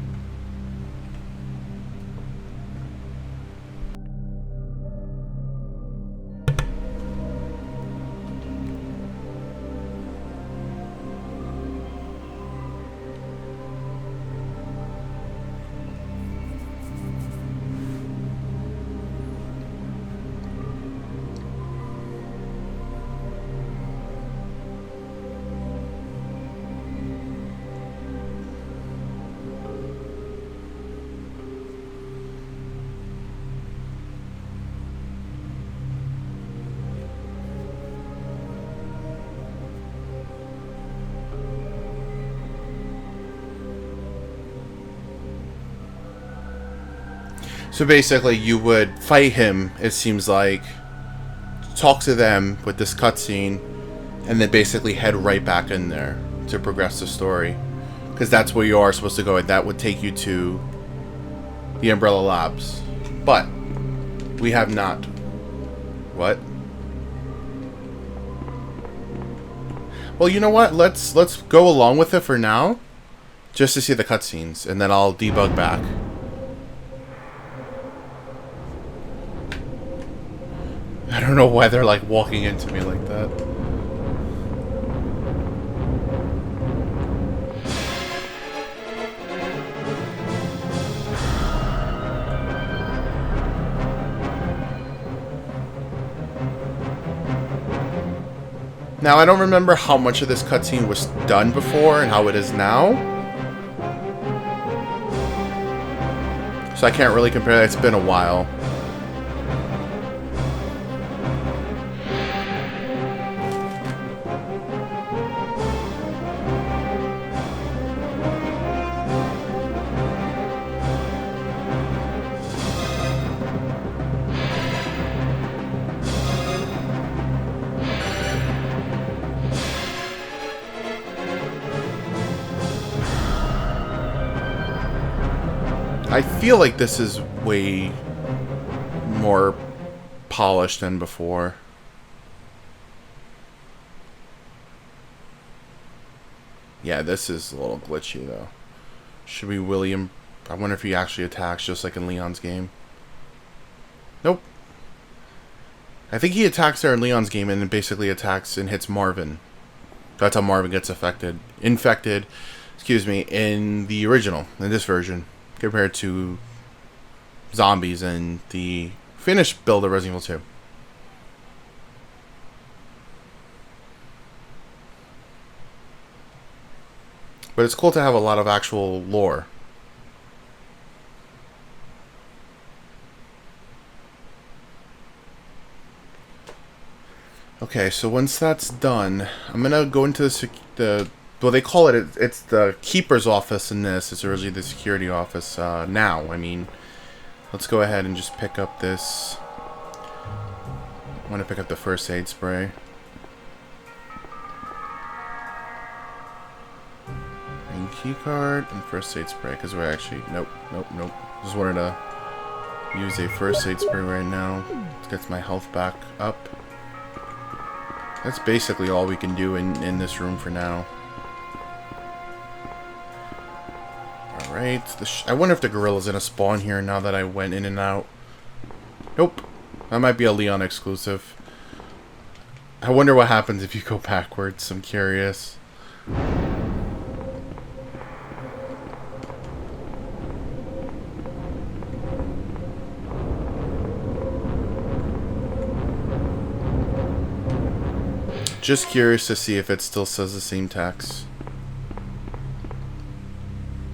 So basically, you would fight him, it seems like, talk to them with this cutscene, and then basically head right back in there to progress the story. Because that's where you are supposed to go, and that would take you to the Umbrella Labs. But we have not. What? Well, you know what? Let's go along with it for now, just to see the cutscenes, and then I'll debug back. I don't know why they're like walking into me like that. Now, I don't remember how much of this cutscene was done before and how it is now. So I can't really compare that. It's been a while. I feel like this is way more polished than before. Yeah, this is a little glitchy though. Should we William? I wonder if he actually attacks just like in Leon's game. Nope. I think he attacks there in Leon's game and then basically attacks and hits Marvin. That's how Marvin gets infected, excuse me, in the original, in this version, compared to zombies in the finished build of Resident Evil 2. But it's cool to have a lot of actual lore. Okay, so once that's done, I'm gonna go into the well, they call it, it's the keeper's office in this. It's originally the security office now. I mean, let's go ahead and just pick up this. I want to pick up the first aid spray. And key card and first aid spray, because we're actually, nope. Just wanted to use a first aid spray right now. Let's get my health back up. That's basically all we can do in this room for now. Alright. I wonder if the gorilla's gonna spawn here now that I went in and out. Nope. That might be a Leon exclusive. I wonder what happens if you go backwards. I'm curious. Just curious to see if it still says the same text.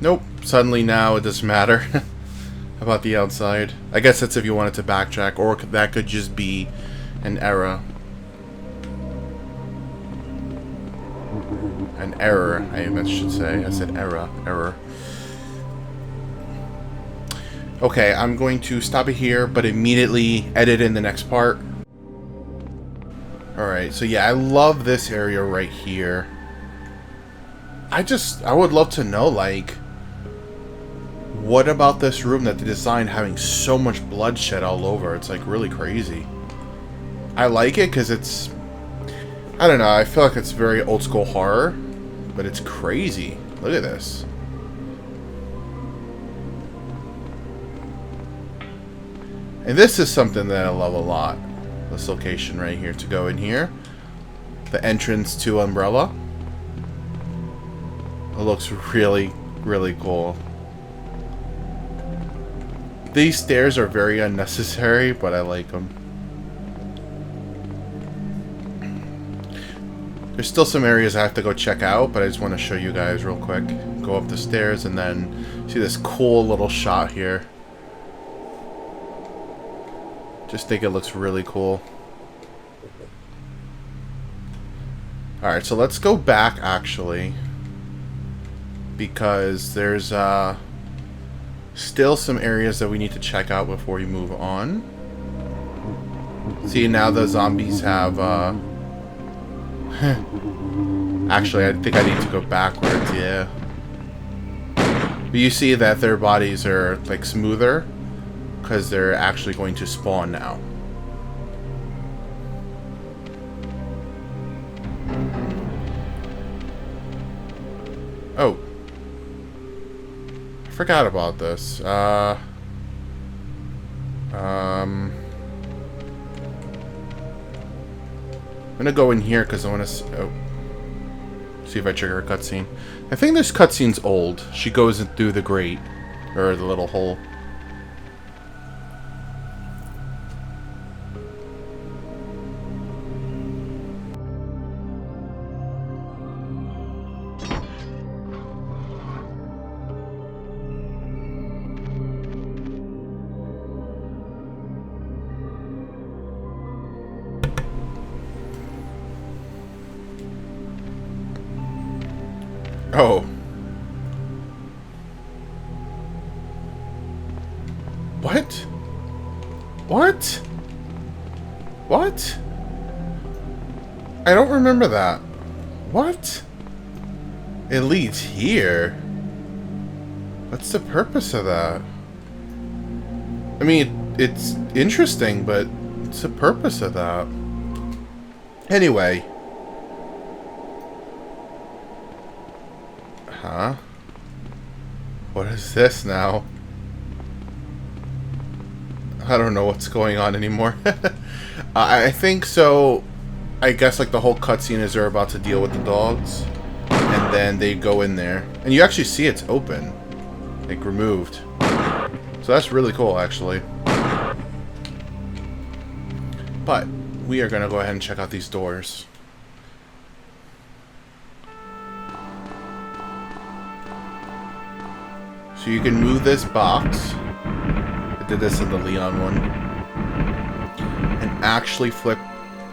Nope. Suddenly now it doesn't matter about the outside. I guess that's if you wanted to backtrack, or that could just be an error. An error, I should say. I said error. Okay, I'm going to stop it here, but immediately edit in the next part. Alright, so yeah, I love this area right here. I would love to know, like, what about this room that they designed having so much bloodshed all over? It's, like, really crazy. I like it because it's, I don't know, I feel like it's very old school horror, but it's crazy. Look at this. And this is something that I love a lot. This location right here, to go in here. The entrance to Umbrella. It looks really, really cool. These stairs are very unnecessary, but I like them. There's still some areas I have to go check out, but I just want to show you guys real quick. Go up the stairs and then see this cool little shot here. Just think it looks really cool. Alright, so let's go back actually, because there's still some areas that we need to check out before we move on. See, now the zombies have actually, I think I need to go backwards, yeah. But you see that their bodies are like smoother because they're actually going to spawn now. Oh. I forgot about this. I'm gonna go in here because I want to see if I trigger a cutscene. I think this cutscene's old. She goes in through the grate, or the little hole. Oh. What? What? What? I don't remember that. What? It leads here? What's the purpose of that? I mean, it's interesting, but what's the purpose of that? Anyway. Huh? What is this now? I don't know what's going on anymore. I think so. I guess like the whole cutscene is they're about to deal with the dogs, and then they go in there, and you actually see it's open, like removed. So that's really cool, actually. But we are gonna go ahead and check out these doors. So you can move this box. I did this in the Leon one. And actually flip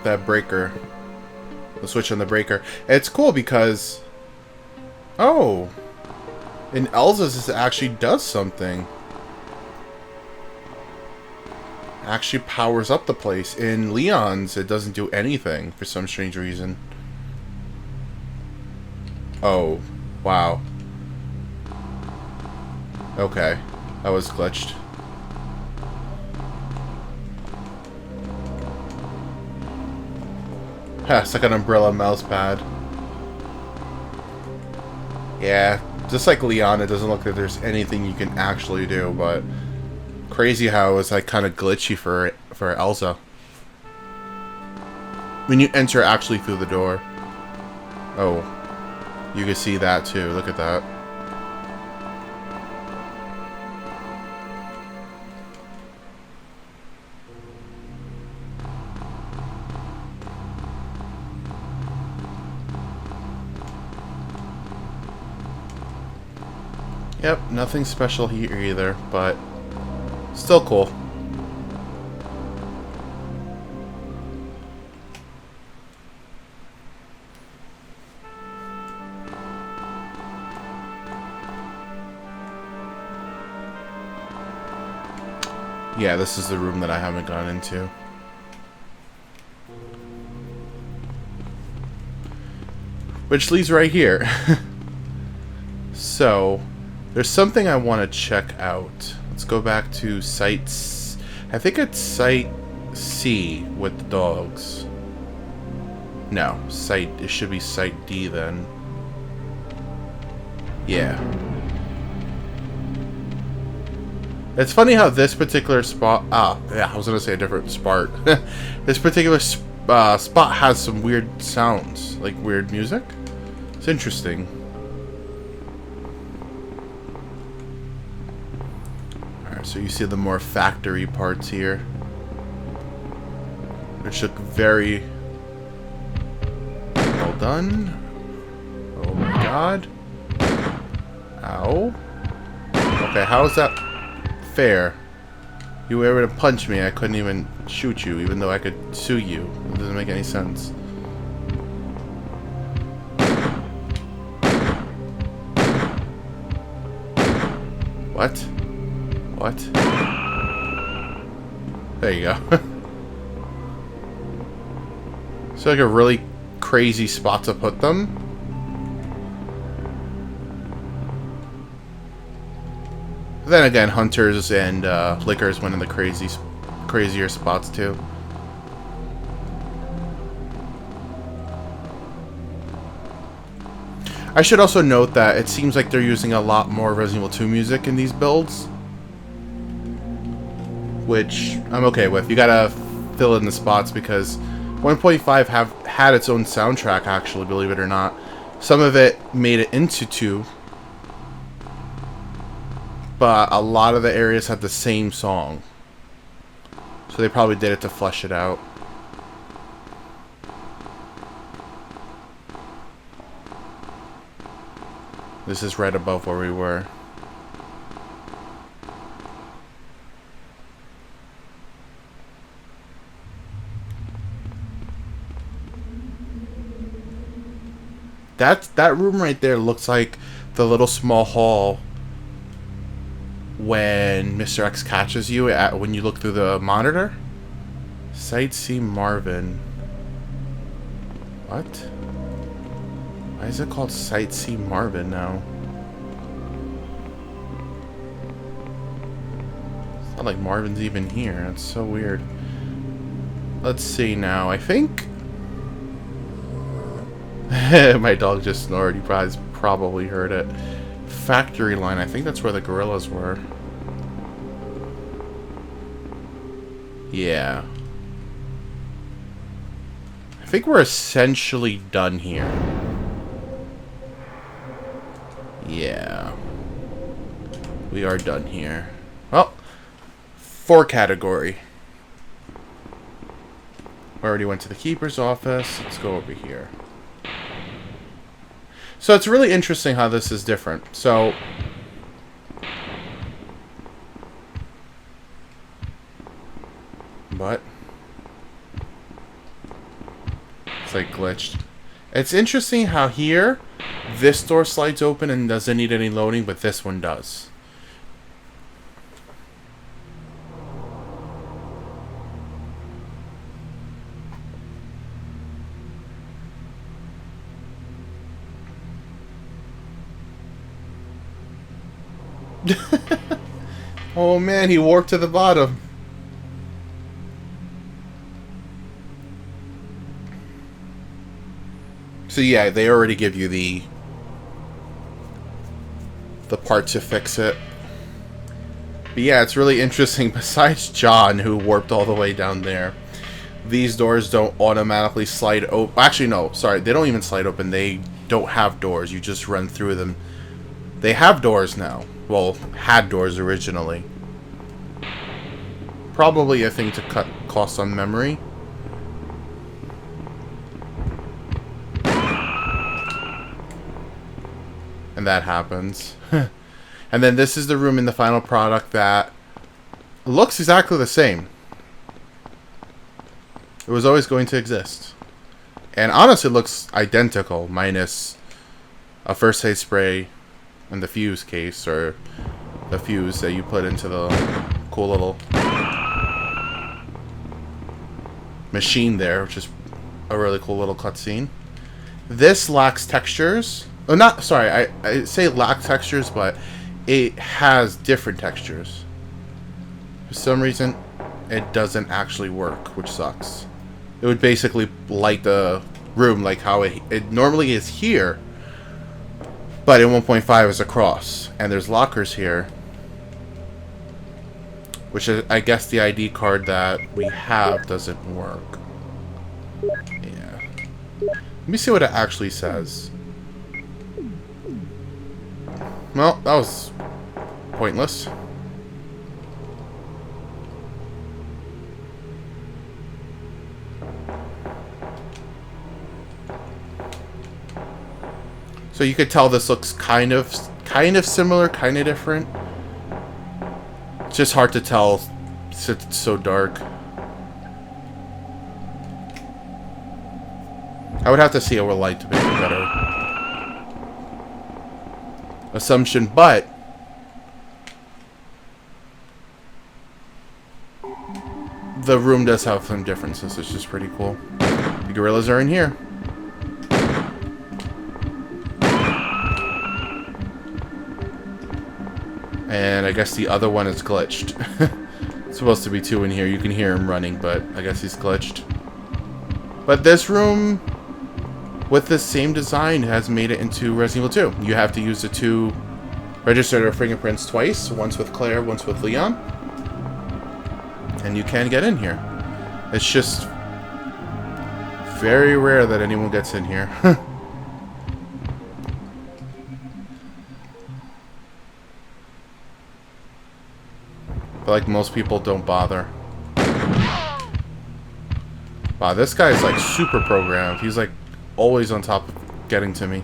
that breaker. The switch on the breaker. And it's cool because... Oh! In Elza's, this actually does something. Actually powers up the place. In Leon's, it doesn't do anything for some strange reason. Oh. Wow. Okay. That was glitched. Ha, it's like an umbrella mouse pad. Yeah, just like Leon, it doesn't look like there's anything you can actually do, but crazy how it was like kind of glitchy for Elza. When you enter actually through the door. Oh, you can see that too. Look at that. Yep, nothing special here either, but still cool. Yeah, this is the room that I haven't gone into. Which leads right here. So, there's something I want to check out. Let's go back to sites. I think it's site C with the dogs. No, it should be site D then. Yeah. It's funny how this particular spot... yeah, I was going to say a different spot. This particular spot has some weird sounds, like weird music. It's interesting. Alright, so you see the more factory parts here, which look very well done. Oh my god. Ow. Okay, how is that fair? You were able to punch me, I couldn't even shoot you, even though I could sue you. It doesn't make any sense. What? What? There you go. It's like a really crazy spot to put them. Then again, hunters and lickers went in the crazier spots too. I should also note that it seems like they're using a lot more Resident Evil 2 music in these builds, which I'm okay with. You gotta fill in the spots because 1.5 had its own soundtrack, actually, believe it or not. Some of it made it into 2. But a lot of the areas had the same song. So they probably did it to flesh it out. This is right above where we were. that room right there looks like the little small hall when Mr. X catches you when you look through the monitor. Site C Marvin. What? Why is it called Site C Marvin now? It's not like Marvin's even here. That's so weird. Let's see now. I think my dog just snored. You guys probably heard it. Factory line. I think that's where the gorillas were. Yeah. I think we're essentially done here. Yeah. We are done here. Well, 4 category. We already went to the keeper's office. Let's go over here. So it's really interesting how this is different. So but it's like glitched. It's interesting how here this door slides open and doesn't need any loading, but this one does. Oh man, he warped to the bottom. So yeah, they already give you the part to fix it. But yeah, it's really interesting. Besides John, who warped all the way down there, these doors don't automatically slide open. Actually, no, sorry, they don't even slide open. They don't have doors. You just run through them. They have doors now. Well, had doors originally. Probably a thing to cut costs on memory. And that happens. And then this is the room in the final product that looks exactly the same. It was always going to exist. And honestly, it looks identical, minus a first aid spray and the fuse case, or the fuse that you put into the cool little machine there, which is a really cool little cutscene. This lacks textures. Oh, not, sorry, I say lacks textures, but it has different textures. For some reason, it doesn't actually work, which sucks. It would basically light the room like how it normally is here, but in 1.5 is across. And there's lockers here, which is, I guess the ID card that we have doesn't work. Yeah. Let me see what it actually says. Well, that was pointless. So you could tell this looks kind of similar, kind of different. It's just hard to tell since it's so dark. I would have to see our light to make a better assumption, but the room does have some differences, which is pretty cool. The gorillas are in here. And I guess the other one is glitched. It's supposed to be 2 in here. You can hear him running, but I guess he's glitched. But this room, with the same design, has made it into Resident Evil 2. You have to use the 2 register fingerprints twice. Once with Claire, once with Leon. And you can get in here. It's just very rare that anyone gets in here. But like most people don't bother. Wow, this guy is like super programmed. He's like always on top of getting to me.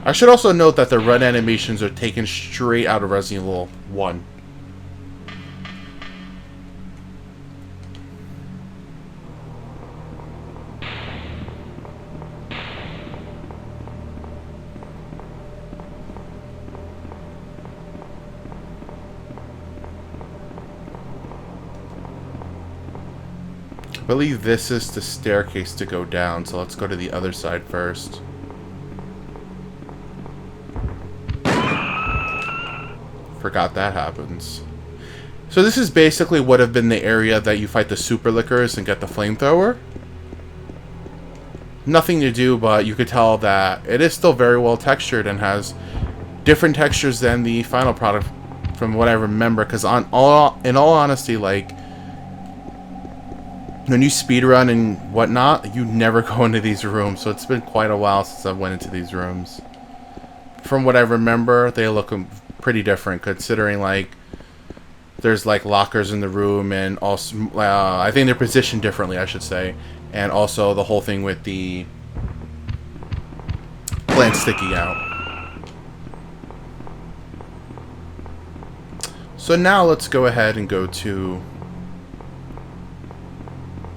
I should also note that the run animations are taken straight out of Resident Evil 1. I believe this is the staircase to go down, so let's go to the other side first. Forgot that happens. So this is basically would have been the area that you fight the super lickers and get the flamethrower. Nothing to do, but you could tell that it is still very well textured and has different textures than the final product from what I remember. Because in all honesty, like, when you speedrun and whatnot, you never go into these rooms. So it's been quite a while since I went into these rooms. From what I remember, they look pretty different, considering, like, there's, like, lockers in the room, and also, I think they're positioned differently, I should say. And also the whole thing with the plant sticking out. So now let's go ahead and go to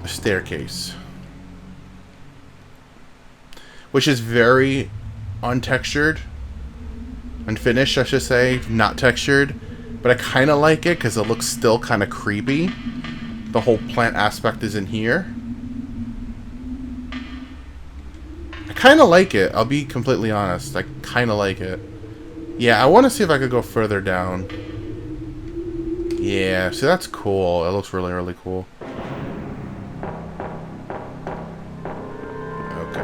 the staircase, which is very untextured, unfinished, I should say, not textured, but I kind of like it because it looks still kind of creepy. The whole plant aspect is in here. I kind of like it, I'll be completely honest. I kind of like it. Yeah, I want to see if I could go further down. Yeah, see, that's cool. It looks really, really cool. Okay.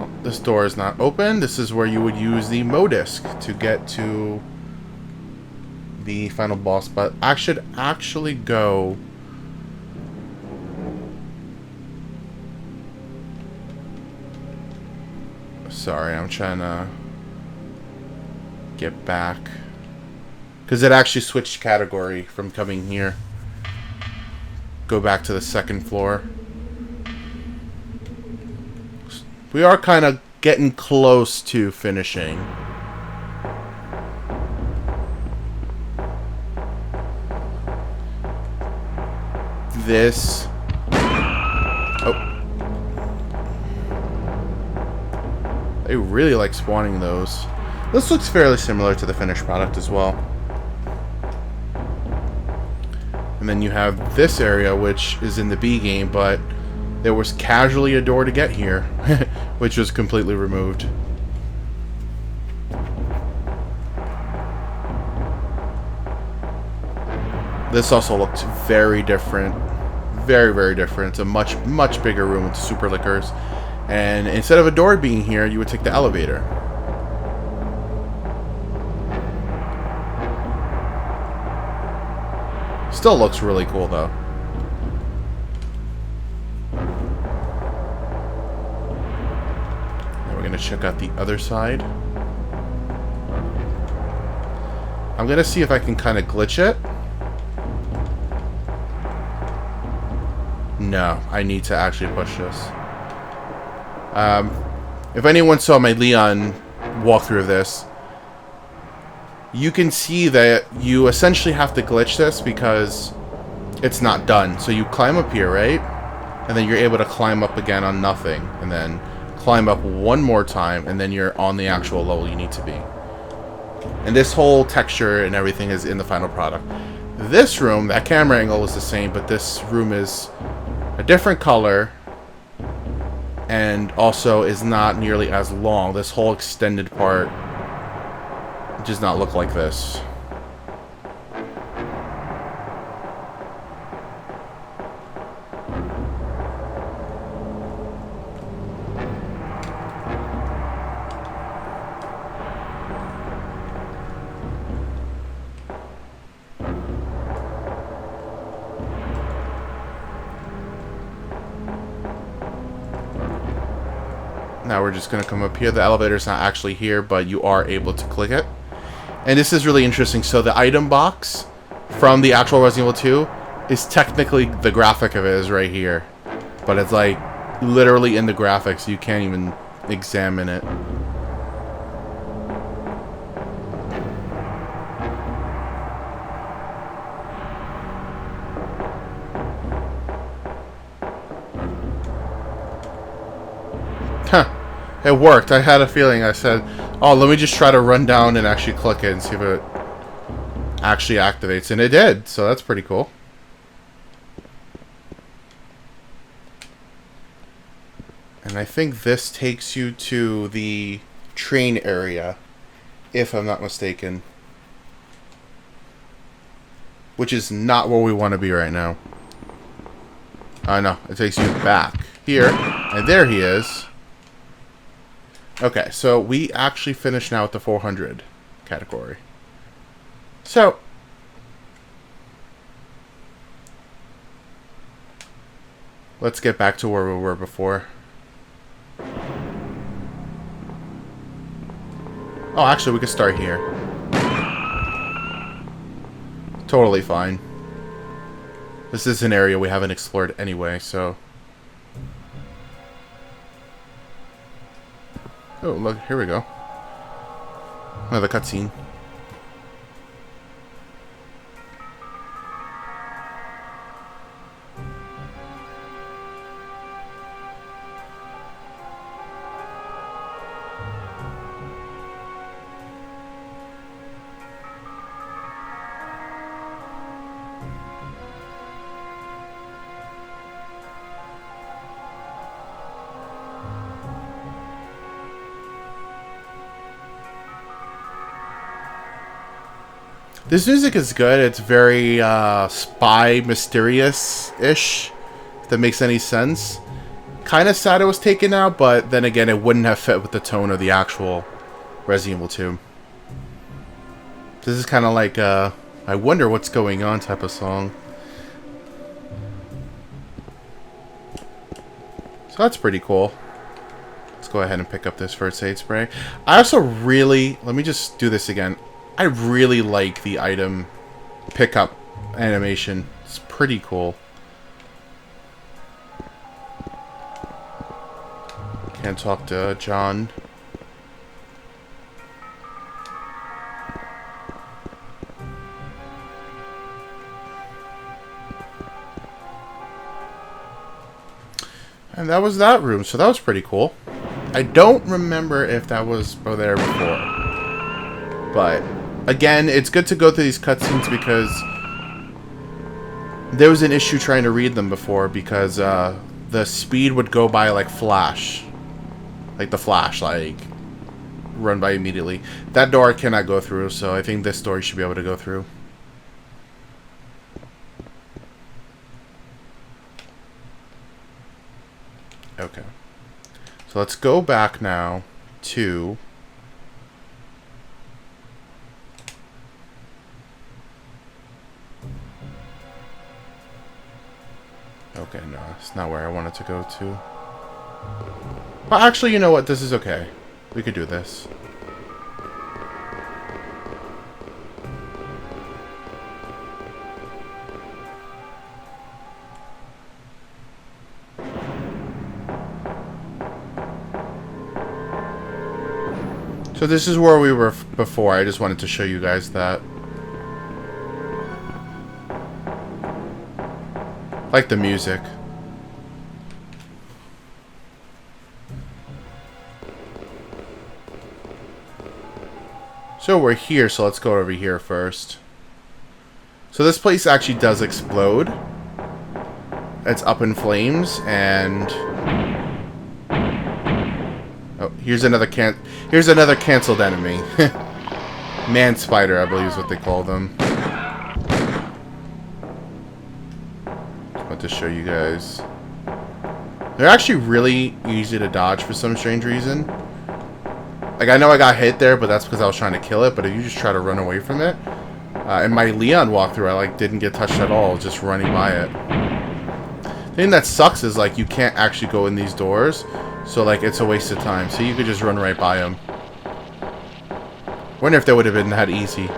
Oh, this door is not open. This is where you would use the modisc to get to the final boss, but I should actually go sorry, I'm trying to get back because it actually switched category from coming here. Go back to the second floor. We are kind of getting close to finishing. This. Oh. They really like spawning those. This looks fairly similar to the finished product as well. And then you have this area, which is in the B game, but there was casually a door to get here, which was completely removed. This also looks very different. Very, very different. It's a much, much bigger room with super lickers. And instead of a door being here, you would take the elevator. Still looks really cool, though. Now we're going to check out the other side. I'm going to see if I can kind of glitch it. No, I need to actually push this. If anyone saw my Leon walkthrough of this, you can see that you essentially have to glitch this because it's not done. So you climb up here, right? And then you're able to climb up again on nothing. And then climb up one more time, and then you're on the actual level you need to be. And this whole texture and everything is in the final product. This room, that camera angle is the same, but this room is a different color. And also is not nearly as long. This whole extended part does not look like this. Now we're just going to come up here. The elevator's not actually here, but you are able to click it. And this is really interesting. So the item box from the actual Resident Evil 2 is technically the graphic of it is right here. But it's like literally in the graphics. You can't even examine it. Huh. It worked. I had a feeling. I said, Oh, let me just try to run down and actually click it and see if it actually activates. And it did, so that's pretty cool. And I think this takes you to the train area, if I'm not mistaken. Which is not where we want to be right now. No, it takes you back here. And there he is. Okay, so we actually finished now with the 400 category. So, let's get back to where we were before. Oh, actually, we could start here. Totally fine. This is an area we haven't explored anyway, so... Oh, look, here we go. Another cutscene. This music is good. It's very spy mysterious-ish, if that makes any sense. Kind of sad it was taken out, but then again, it wouldn't have fit with the tone of the actual Resident Evil 2. This is kind of like I wonder what's going on type of song. So that's pretty cool. Let's go ahead and pick up this first aid spray. I also really... Let me just do this again. I really like the item pickup animation. It's pretty cool. Can't talk to John. And that was that room, so that was pretty cool. I don't remember if that was there before. But... Again, it's good to go through these cutscenes because there was an issue trying to read them before because the speed would go by like Flash. Like the Flash, like run by immediately. That door I cannot go through, so I think this door you should be able to go through. Okay. So let's go back now to... Okay, no, it's not where I wanted to go to. Well, actually, you know what? This is okay. We could do this. So this is where we were before. I just wanted to show you guys that. Like the music. So we're here, so let's go over here first. So this place actually does explode. It's up in flames, and... Oh, here's another canceled enemy. Man Spider, I believe is what they call them. To show you guys. They're actually really easy to dodge for some strange reason. Like, I know I got hit there, but that's because I was trying to kill it, but if you just try to run away from it... in my Leon walkthrough, I, like, didn't get touched at all, just running by it. The thing that sucks is, like, you can't actually go in these doors, so, like, it's a waste of time. So you could just run right by them. Wonder if that would have been that easy.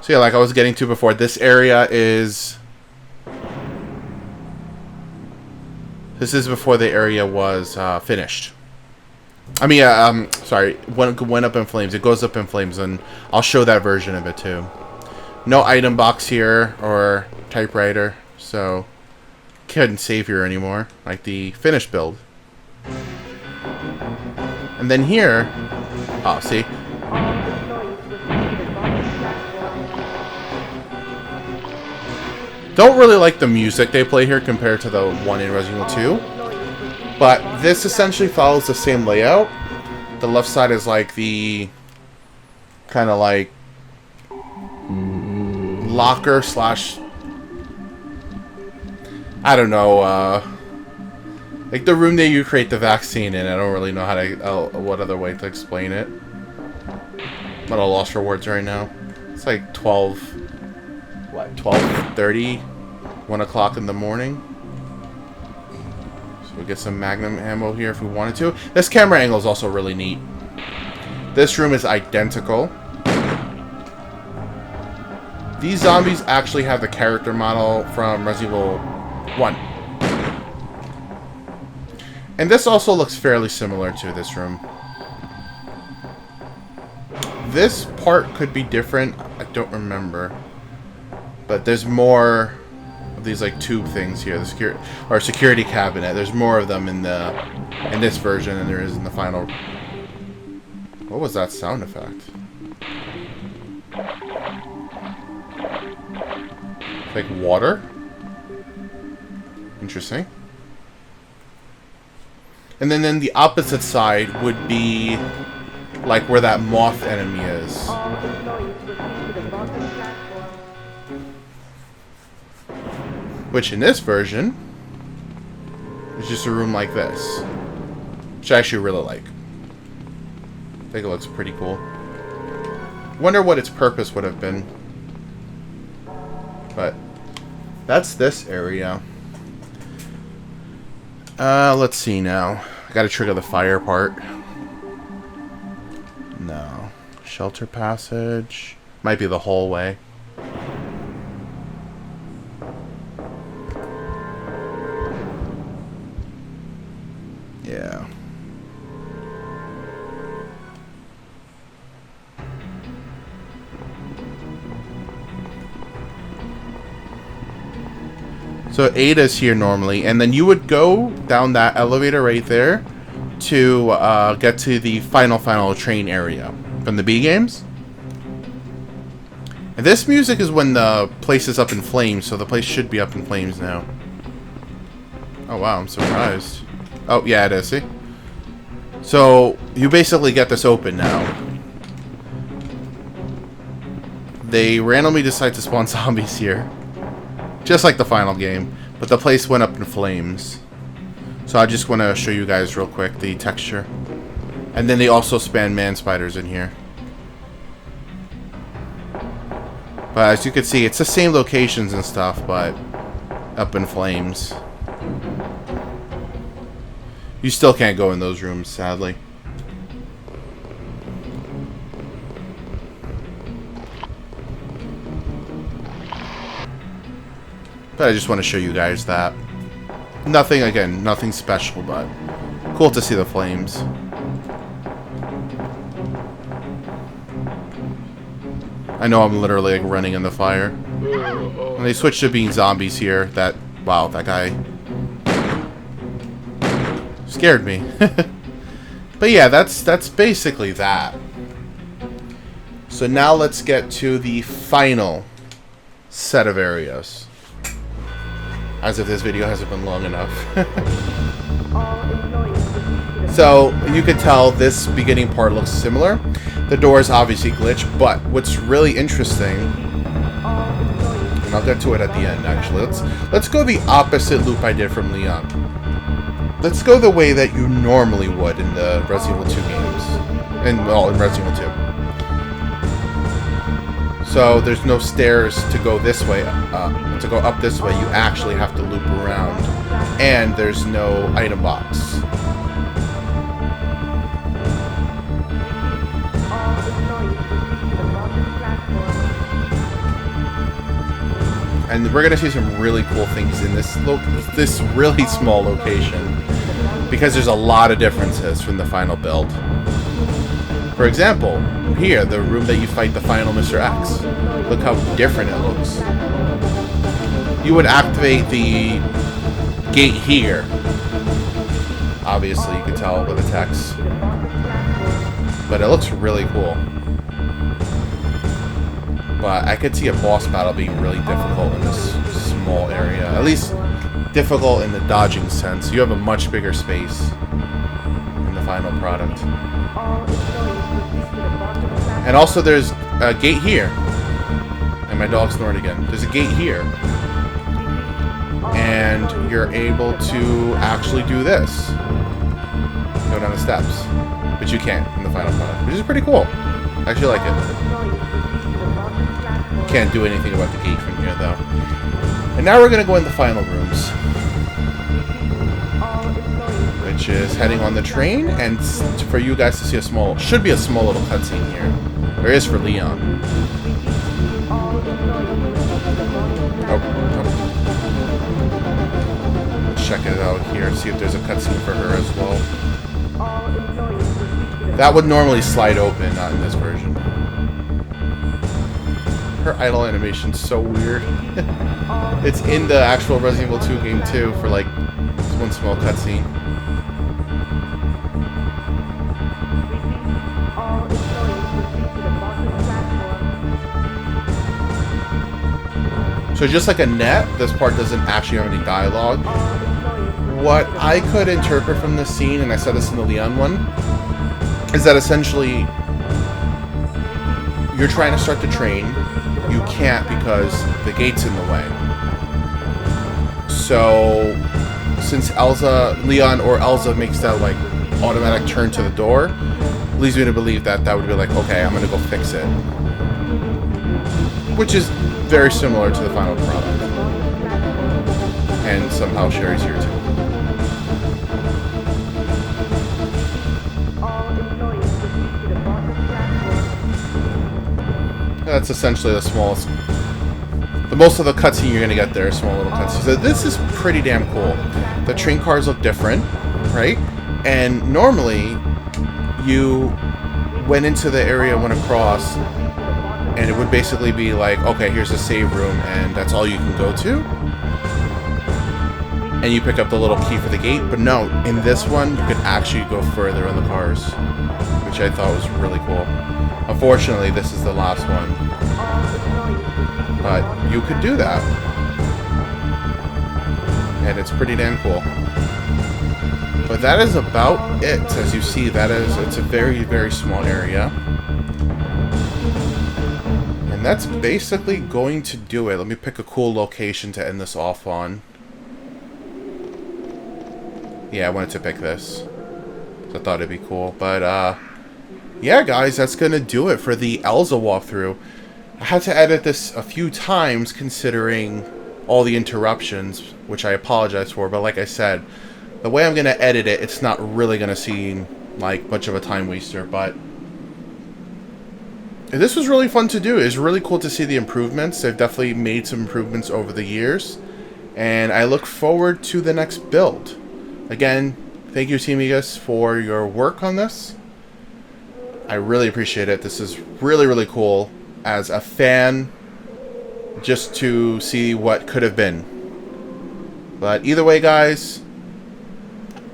So yeah, like I was getting to before, this area is... This is before the area was finished. I mean, sorry, went up in flames. It goes up in flames, and I'll show that version of it too. No item box here or typewriter, so couldn't save here anymore, like the finished build. And then here, oh, see? Don't really like the music they play here compared to the one in Resident Evil 2. But this essentially follows the same layout. The left side is like the kind of like locker slash, I don't know, like the room that you create the vaccine in. I don't really know how to, what other way to explain it. I'm at a loss for words right now. It's like 12:30, 1 o'clock in the morning. So we get some Magnum ammo here if we wanted to. This camera angle is also really neat. This room is identical. These zombies actually have the character model from Resident Evil 1. And this also looks fairly similar to this room. This part could be different. I don't remember. But there's more of these like tube things here. The security cabinet. There's more of them in this version than there is in the final. What was that sound effect? Like water? Interesting. And then the opposite side would be like where that moth enemy is. Which in this version is just a room like this. Which I actually really like. I think it looks pretty cool. Wonder what its purpose would have been. But that's this area. Let's see now. I gotta trigger the fire part. No. Shelter passage. Might be the hallway. Yeah. So Ada's here normally, and then you would go down that elevator right there to get to the final train area from the B games. And this music is when the place is up in flames, so the place should be up in flames now. Oh wow, I'm surprised. Oh yeah, it is, see? So you basically get this open now. They randomly decide to spawn zombies here. Just like the final game, but the place went up in flames. So I just want to show you guys real quick the texture. And then they also spawn man spiders in here. But as you can see, it's the same locations and stuff, but up in flames. You still can't go in those rooms, sadly. But I just want to show you guys that. Nothing, again, nothing special, but cool to see the flames. I know I'm literally like running in the fire. And they switched to being zombies here. That, wow, that guy scared me. But yeah, that's basically that. So now let's get to the final set of areas. As if this video hasn't been long enough. So, you can tell this beginning part looks similar. The doors obviously glitch, but what's really interesting, and I'll get to it at the end actually, let's go the opposite loop I did from Leon. Let's go the way that you normally would in the Resident Evil 2 games. In Resident Evil 2. So there's no stairs to go this way, to go up this way. You actually have to loop around, and there's no item box. And we're gonna see some really cool things in this really small location, because there's a lot of differences from the final build. For example, here, the room that you fight the final Mr. X. Look how different it looks. You would activate the gate here. Obviously, you can tell with the text. But it looks really cool. But I could see a boss battle being really difficult in this small area. At least difficult in the dodging sense. You have a much bigger space in the final product. And also there's a gate here. And my dog snored again. There's a gate here. And you're able to actually do this. Go down the steps. But you can't in the final product. Which is pretty cool. I actually like it. Can't do anything about the gate from here though. And now we're going to go in the final rooms. Which is heading on the train. And for you guys to see should be a small little cutscene here. There is for Leon. Oh. Let's check it out here and see if there's a cutscene for her as well. That would normally slide open, not in this version. Her idle animation's so weird. It's in the actual Resident Evil 2 game too, for like one small cutscene. So just like a net, this part doesn't actually have any dialogue. What I could interpret from this scene, and I said this in the Leon one, is that essentially you're trying to start the train, you can't because the gate's in the way. So since Leon or Elza makes that like automatic turn to the door, leads me to believe that that would be like, okay, I'm gonna go fix it. Which is very similar to the final product. And somehow Sherry's here too. That's essentially the smallest. The most of the cutscene you're gonna get there are small little cutscenes. So this is pretty damn cool. The train cars look different, right? And normally, you went into the area, went across, and it would basically be like, okay, here's a save room, and that's all you can go to. And you pick up the little key for the gate. But no, in this one, you could actually go further in the cars, which I thought was really cool. Unfortunately, this is the last one. But you could do that. And it's pretty damn cool. But that is about it. As you see, it's a very, very small area. And that's basically going to do it. Let me pick a cool location to end this off on. Yeah, I wanted to pick this. So I thought it'd be cool. But, yeah, guys, that's going to do it for the Elza walkthrough. I had to edit this a few times considering all the interruptions, which I apologize for. But like I said, the way I'm going to edit it, it's not really going to seem like much of a time waster. But this was really fun to do. It's really cool to see the improvements. They've definitely made some improvements over the years. And I look forward to the next build. Again, thank you, Team Egus, for your work on this. I really appreciate it. This is really, really cool as a fan, just to see what could have been. But either way, guys,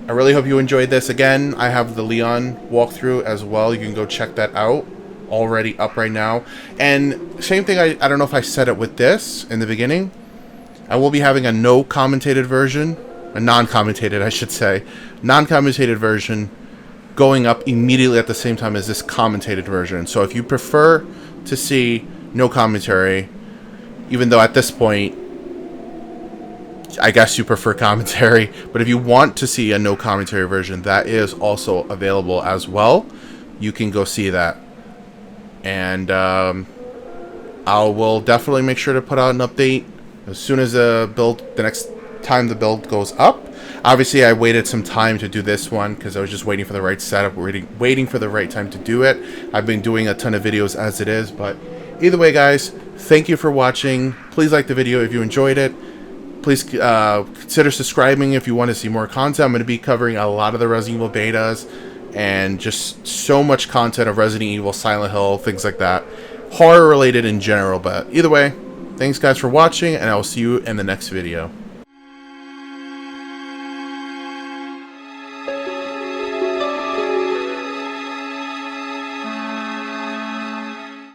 I really hope you enjoyed this. Again, I have the Leon walkthrough as well. You can go check that out. Already up right now. And same thing, I don't know if I said it with this in the beginning. I will be having a non-commentated version, I should say, non-commentated version going up immediately at the same time as this commentated version. So if you prefer to see no commentary, even though at this point I guess you prefer commentary, but if you want to see a no commentary version, that is also available as well. You can go see that. And I will definitely make sure to put out an update as soon as the next time the build goes up. Obviously, I waited some time to do this one because I was just waiting for the right setup, waiting for the right time to do it. I've been doing a ton of videos as it is, but either way, guys, thank you for watching. Please like the video if you enjoyed it. Please consider subscribing if you want to see more content. I'm going to be covering a lot of the Resident Evil betas and just so much content of Resident Evil, Silent Hill, things like that. Horror related in general, but either way, thanks guys for watching, and I will see you in the next video.